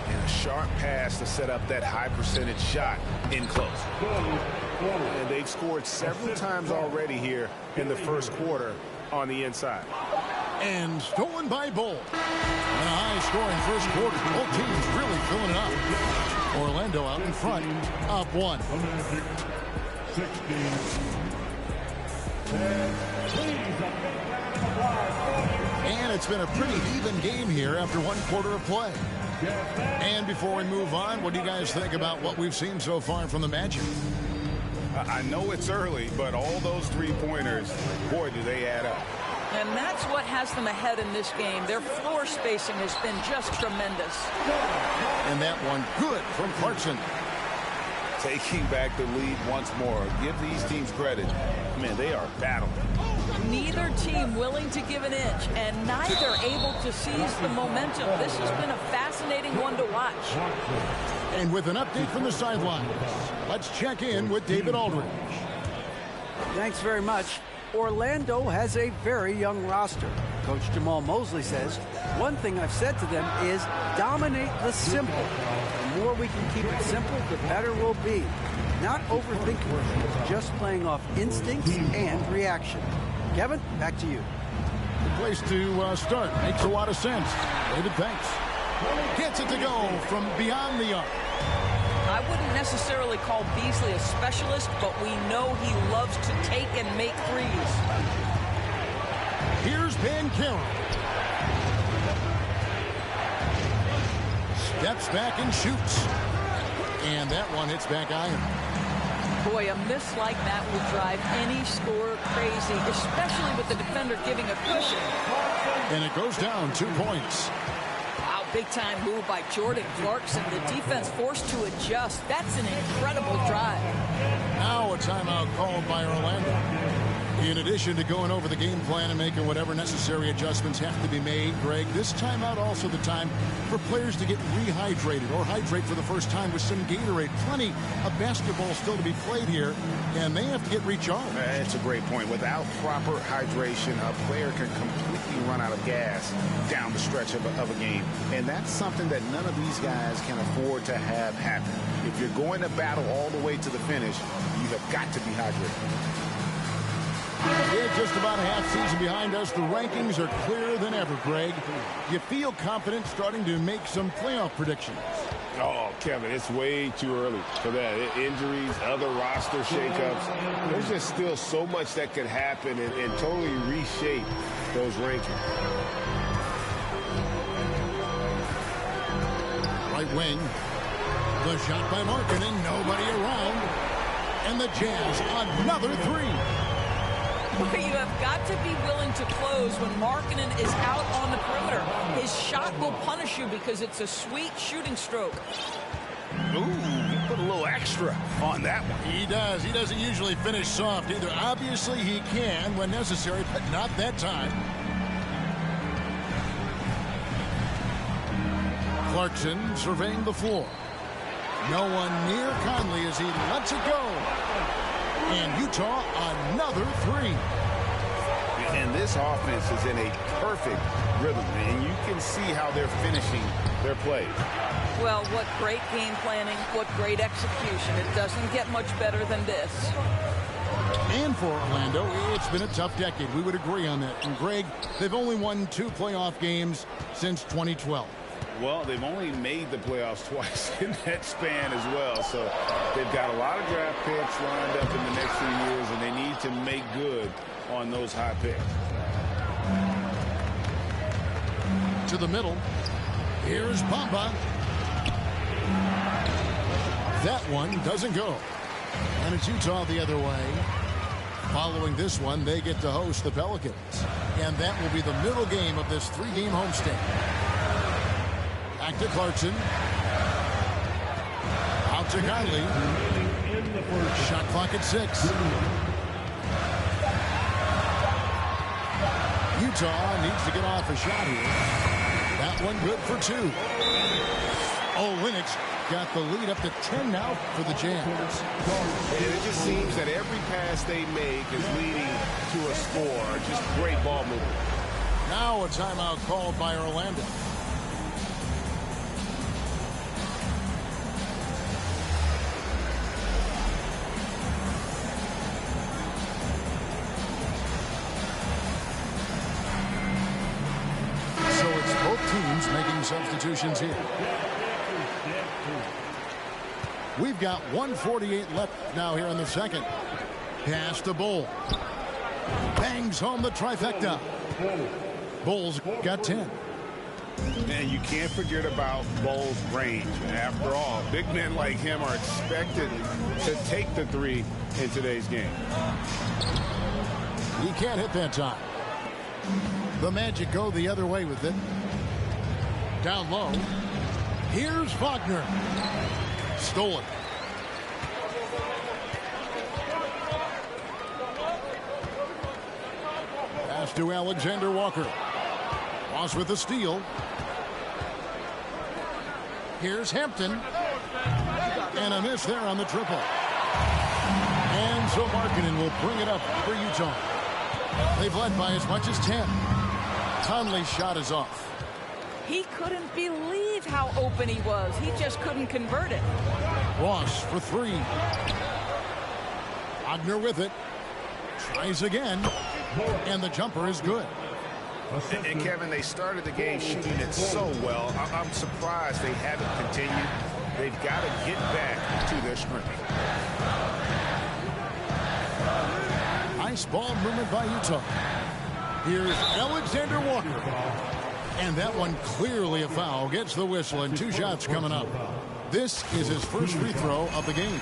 And a sharp pass to set up that high percentage shot in close. And they've scored several times already here in the first quarter on the inside. And stolen by Bull. And a high-scoring first quarter. Both teams really filling it up. Orlando out in front, up 1. And it's been a pretty even game here after 1 quarter of play. And before we move on, what do you guys think about what we've seen so far from the Magic? I know it's early, but all those 3-pointers, boy, do they add up. And that's what has them ahead in this game. Their floor spacing has been just tremendous. And that one good from Clarkson. Taking back the lead once more. Give these teams credit. Man, they are battling. Neither team willing to give an inch, and neither able to seize the momentum. This has been a fascinating one to watch. And with an update from the sidelines, let's check in with David Aldridge. Thanks very much. Orlando has a very young roster. Coach Jamal Mosley says, one thing I've said to them is dominate the simple. The more we can keep it simple, the better we'll be. Not overthinking things, just playing off instincts and reaction. Kevin, back to you. The place to start. Makes a lot of sense. David, thanks. Gets it to go from beyond the arc. I wouldn't necessarily call Beasley a specialist, but we know he loves to take and make threes. Here's Ben Carroll. Steps back and shoots. And that one hits back iron. Boy, a miss like that will drive any scorer crazy, especially with the defender giving a cushion. And it goes down 2 points. Wow, big-time move by Jordan Clarkson. The defense forced to adjust. That's an incredible drive. Now a timeout called by Orlando. In addition to going over the game plan and making whatever necessary adjustments have to be made, Greg, this timeout also the time for players to get rehydrated or hydrate for the first time with some Gatorade. Plenty of basketball still to be played here, and they have to get recharged. That's a great point. Without proper hydration, a player can completely run out of gas down the stretch of a game. And that's something that none of these guys can afford to have happen. If you're going to battle all the way to the finish, you have got to be hydrated. Yeah, just about a half season behind us. The rankings are clearer than ever, Greg. You feel confident starting to make some playoff predictions? Oh, Kevin, it's way too early for that. Injuries, other roster shakeups. There's just still so much that could happen and totally reshape those rankings. Right wing. The shot by Markkanen. Nobody around. And the Jazz, another three. You have got to be willing to close when Markkanen is out on the perimeter. His shot will punish you because it's a sweet shooting stroke. Ooh, he put a little extra on that one. He does. He doesn't usually finish soft either. Obviously, he can when necessary, but not that time. Clarkson surveying the floor. No one near Conley as he lets it go. And Utah, another three. And this offense is in a perfect rhythm, and you can see how they're finishing their play. Well, what great game planning, what great execution. It doesn't get much better than this. And for Orlando, it's been a tough decade. We would agree on that. And Greg, they've only won 2 playoff games since 2012. Well, they've only made the playoffs twice in that span as well. So they've got a lot of draft picks lined up in the next few years, and they need to make good on those high picks. To the middle. Here's Bamba. That one doesn't go. And it's Utah the other way. Following this one, they get to host the Pelicans. And that will be the middle game of this 3-game homestand. Back to Clarkson. Out to Conley. Shot clock at 6. Utah needs to get off a shot here. That one good for 2. Olynyk got the lead up to 10 now for the Jazz. And it just seems that every pass they make is leading to a score. Just great ball movement. Now a timeout called by Orlando. So it's both teams making substitutions here. We've got 1:48 left now here in the second. Pass to Bull. Bangs home the trifecta. Bull's got 10. And you can't forget about Bull's range. After all, big men like him are expected to take the 3 in today's game. He can't hit that time. The Magic go the other way with it. Down low. Here's Wagner. Stolen. Pass to Alexander Walker. Ross with the steal. Here's Hampton. And a miss there on the triple. And so Markkanen will bring it up for Utah. They've led by as much as 10. Conley's shot is off. He couldn't believe how open he was. He just couldn't convert it. Ross for 3. Wagner with it. Tries again. And the jumper is good. And Kevin, they started the game shooting it so well. I'm surprised they haven't continued. They've got to get back to their strength. Nice ball movement by Utah. Here's Alexander Walker. And that one clearly a foul. Gets the whistle and 2 shots coming up. This is his first free throw of the game.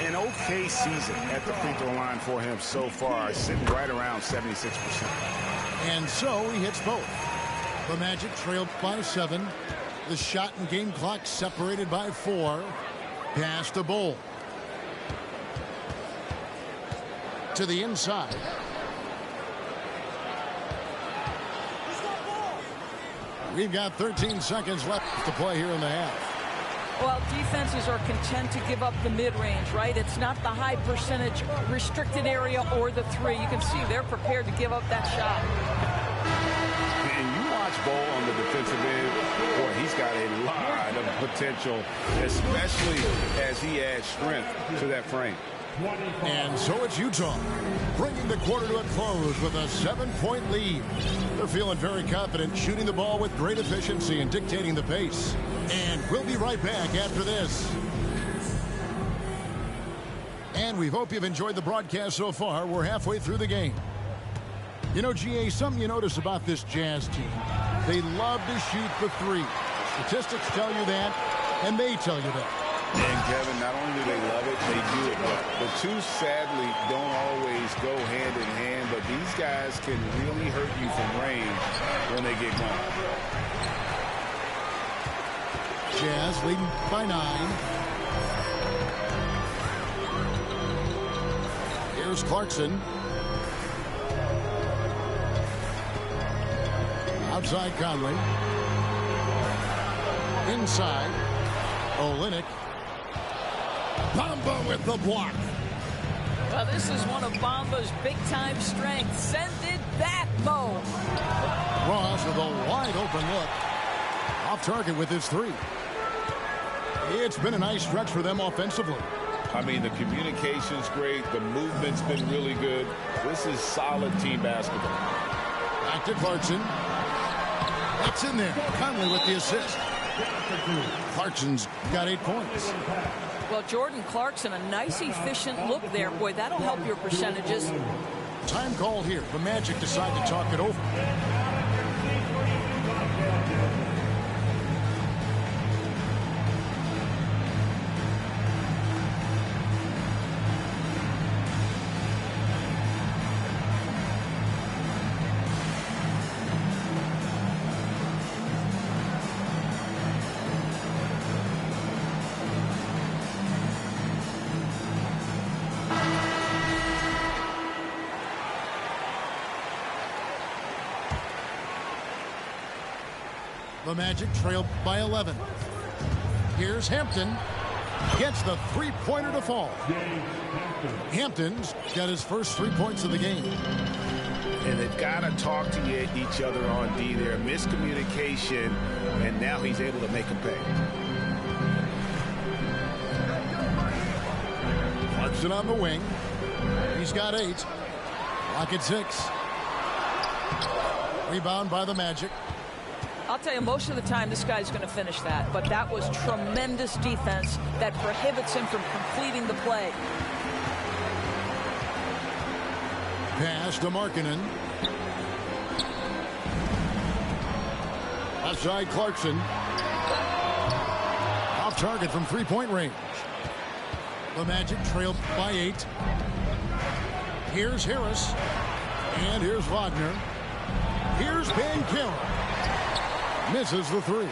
An okay season at the free throw line for him so far, sitting right around 76%. And so he hits both. The Magic trailed by 7. The shot and game clock separated by 4. Pass to Bull. To the inside. We've got 13 seconds left to play here in the half. Well, defenses are content to give up the mid-range, right? It's not the high percentage restricted area or the 3. You can see they're prepared to give up that shot. And you watch Bull on the defensive end, boy, he's got a lot of potential, especially as he adds strength to that frame. And so it's Utah, bringing the quarter to a close with a 7-point lead. They're feeling very confident, shooting the ball with great efficiency and dictating the pace. And we'll be right back after this. And we hope you've enjoyed the broadcast so far. We're halfway through the game. You know, GA, something you notice about this Jazz team, they love to shoot the 3. Statistics tell you that, and they tell you that. And Kevin, not only do they love it, they do it well. The 2 sadly don't always go hand in hand, but these guys can really hurt you from range when they get going. Jazz leading by 9. Here's Clarkson. Outside Conley. Inside. Olynyk. Bamba with the block. Well, this is one of Bamba's big-time strengths. Send it back, Mo. Ross with a wide open look. Off target with his 3. It's been a nice stretch for them offensively. I mean, the communication's great. The movement's been really good. This is solid team basketball. Back to Clarkson. It's in there. Conley with the assist. Clarkson's got 8 points. Well, Jordan Clarkson, a nice, efficient look there. Boy, that'll help your percentages. Time called here. The Magic decide to talk it over. The Magic trail by 11. Here's Hampton. Gets the three-pointer to fall. Hampton's got his first 3 points of the game. And they've got to talk to each other on D there. Miscommunication, and now he's able to make him pay. Clarkson on the wing. He's got 8. Lock at 6. Rebound by the Magic. I'll tell you, most of the time, this guy's going to finish that. But that was tremendous defense that prohibits him from completing the play. Pass to Markkanen. Left side, Clarkson. Off target from three-point range. The Magic trail by 8. Here's Harris. And here's Wagner. Here's Banchero. Misses the 3.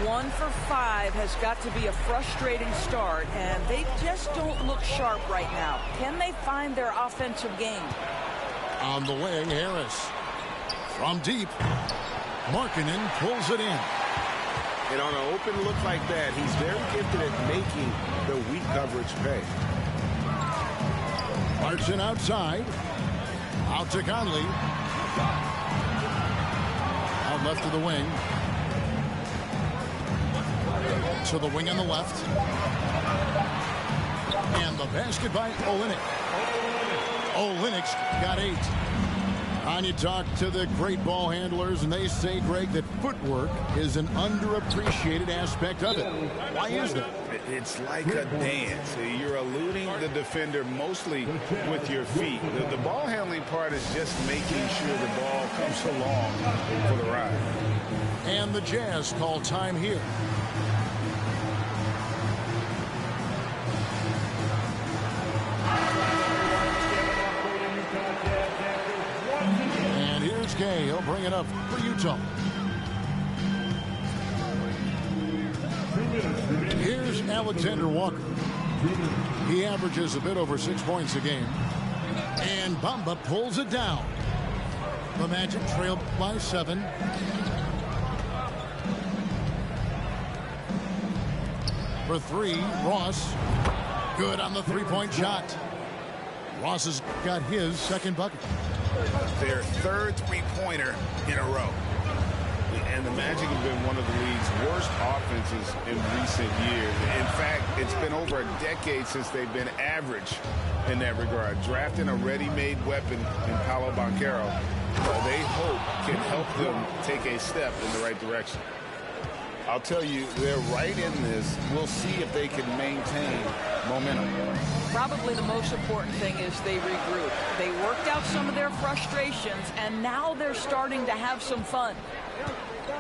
1 for 5 has got to be a frustrating start, and they just don't look sharp right now. Can they find their offensive game? On the wing, Harris. From deep, Markkanen pulls it in. And on an open look like that, he's very gifted at making the weak coverage pay. Clarkson outside. Out to Conley. Out left to the wing. To the wing on the left. And the basket by Olynyk. Olynyk's got 8. On you talk to the great ball handlers, and they say, Greg, that footwork is an underappreciated aspect of it. Why is that? It's like a dance. You're eluding the defender mostly with your feet. The ball handling part is just making sure the ball comes along for the ride. And the Jazz call time here. And here's Gay. He'll bring it up for Utah. Here's Alexander Walker. He averages a bit over 6 points a game. And Bamba pulls it down. The Magic trail by 7. For 3, Ross. Good on the three-point shot. Ross has got his second bucket. Their third three-pointer in a row. And the Magic have been one of the league's worst offenses in recent years. In fact, it's been over a decade since they've been average in that regard. Drafting a ready-made weapon in Paolo Banchero, they hope can help them take a step in the right direction. I'll tell you, they're right in this. We'll see if they can maintain momentum. Probably the most important thing is they regroup. They worked out some of their frustrations, and now they're starting to have some fun.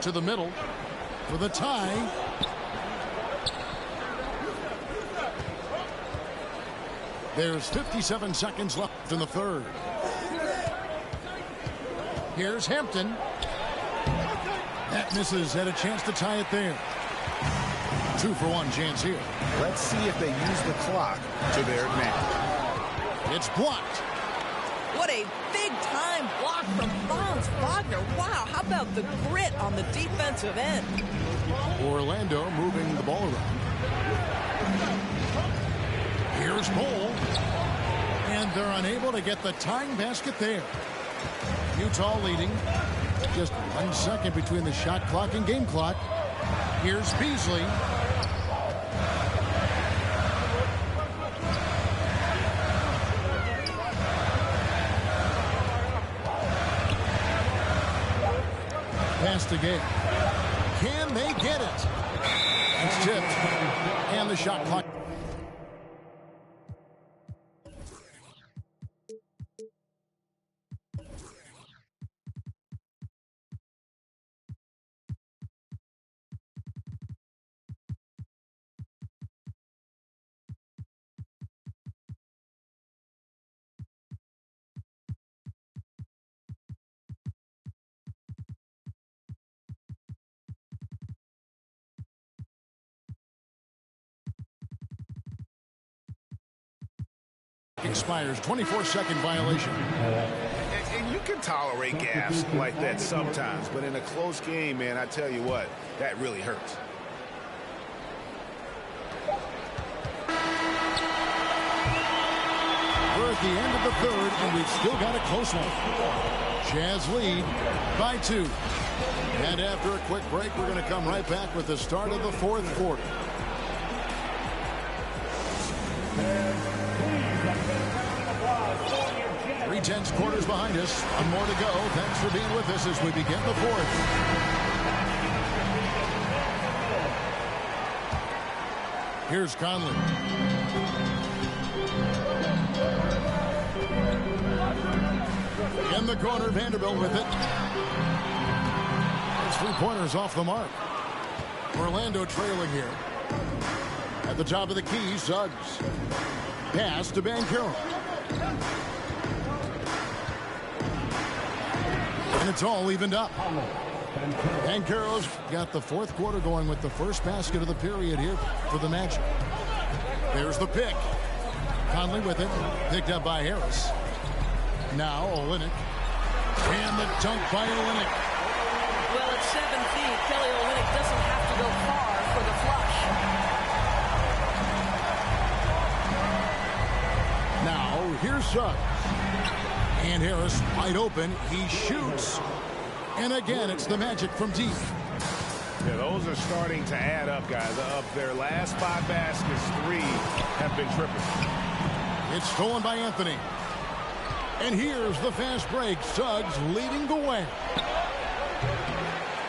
To the middle for the tie. There's 57 seconds left in the third. Here's Hampton. That misses. Had a chance to tie it there. 2 for 1 chance here. Let's see if they use the clock to their advantage. It's blocked. What a big-time block from Franz Wagner. Wow, how about the grit on the defensive end? Orlando moving the ball around. Here's Cole. And they're unable to get the tying basket there. Utah leading. Just 1 second between the shot clock and game clock. Here's Beasley. Pass to Gay. Can they get it? It's tipped. And the shot clock. Expires. 24-second violation. And you can tolerate gaffes like that sometimes, but in a close game, man, I tell you what, that really hurts. We're at the end of the third, and we've still got a close one. Jazz lead by 2. And after a quick break, we're going to come right back with the start of the fourth quarter. 3/10 quarters behind us. One more to go. Thanks for being with us as we begin the fourth. Here's Conley. In the corner, Vanderbilt with it. It's 3-pointers off the mark. Orlando trailing here. At the top of the key, Suggs. Pass to Banchero. And it's all evened up. Banchero's got the fourth quarter going with the first basket of the period here for the Magic. There's the pick. Conley with it. Picked up by Harris. Now Olynyk. And the dunk by Olynyk. Well, at 7 feet, Kelly Olynyk doesn't have to go far for the flush. Now, here's Suggs. And Harris wide open. He shoots. And again, it's the Magic from deep. Yeah, those are starting to add up, guys. Of their last 5 baskets, 3 have been triples. It's stolen by Anthony. And here's the fast break. Suggs leading the way.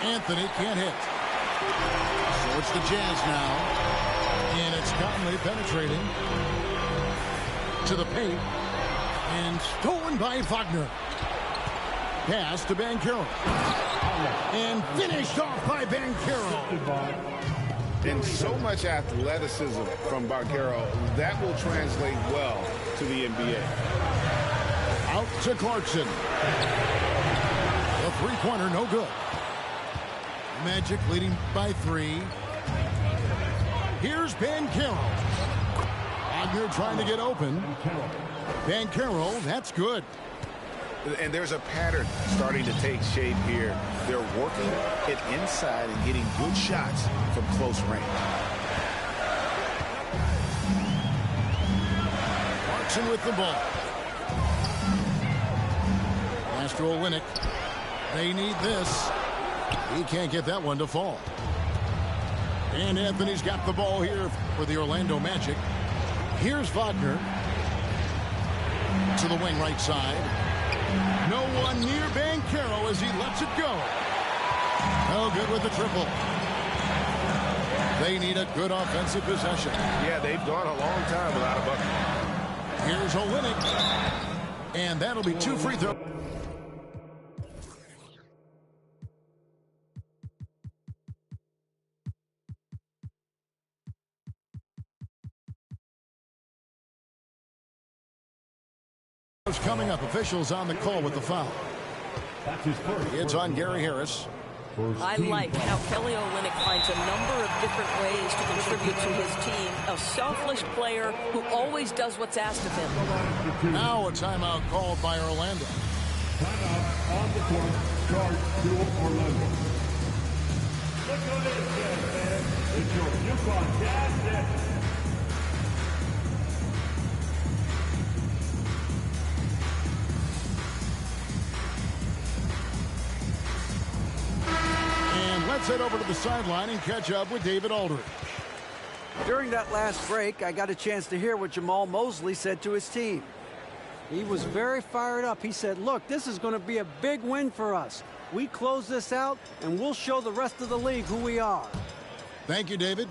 Anthony can't hit. So it's the Jazz now. And it's Conley penetrating to the paint. And stolen by Wagner. Pass to Banchero. And finished off by Banchero. And so much athleticism from Banchero, that will translate well to the NBA. Out to Clarkson. The three-pointer, no good. Magic leading by 3. Here's Banchero. Wagner trying to get open. Banchero, that's good. And there's a pattern starting to take shape here. They're working it inside and getting good shots from close range. Clarkson with the ball. Master Olynyk. They need this. He can't get that one to fall. And Anthony's got the ball here for the Orlando Magic. Here's Wagner. To the wing right side. No one near Banchero as he lets it go. Oh, good with the triple. They need a good offensive possession. Yeah, they've gone a long time without a bucket. Here's Olynyk. And that'll be 2 free throws. Coming up, officials on the call with the foul. It's on Gary Harris. I like how Kelly Olynyk finds a number of different ways to contribute to his team. A selfless player who always does what's asked of him. Now a timeout called by Orlando. Timeout on the court. Charge to Orlando. Look at this, man. It's your Yukon Jazz. Let's head over to the sideline and catch up with David Aldridge. During that last break, I got a chance to hear what Jamal Mosley said to his team. He was very fired up. He said, look, this is going to be a big win for us. We close this out, and we'll show the rest of the league who we are. Thank you, David.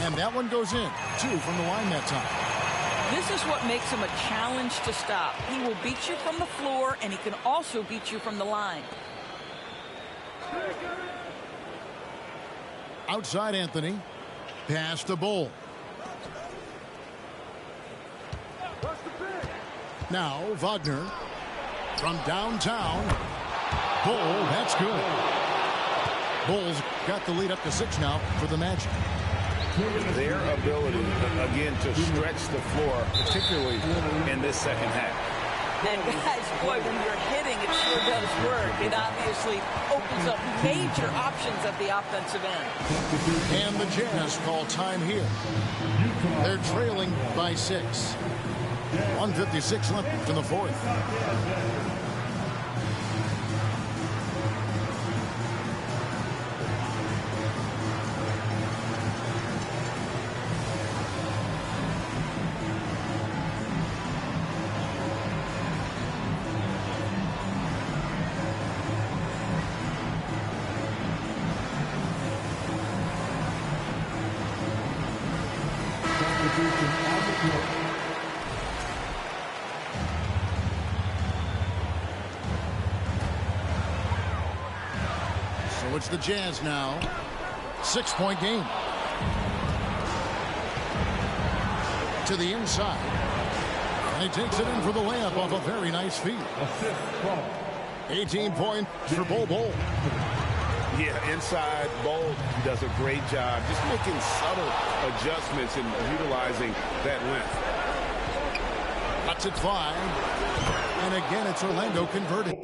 And that one goes in. 2 from the line that time. This is what makes him a challenge to stop. He will beat you from the floor, and he can also beat you from the line. Outside Anthony. Pass to Bull. Now Wagner from downtown. Bull, that's good. Bull's got the lead up to 6 now for the Magic. Their ability, again, to stretch the floor, particularly in this second half. And guys, boy, when you're hitting, it sure does work. It obviously opens up major options at the offensive end. And the Jazz call time here. They're trailing by 6. 1:56 left in the fourth. So it's the Jazz now. 6-point game. To the inside. And he takes it in for the layup off a very nice feed. 18 points for Bull. Yeah, inside, Bull does a great job just making subtle adjustments and utilizing that length. Lets it fly. And again, it's Orlando converted.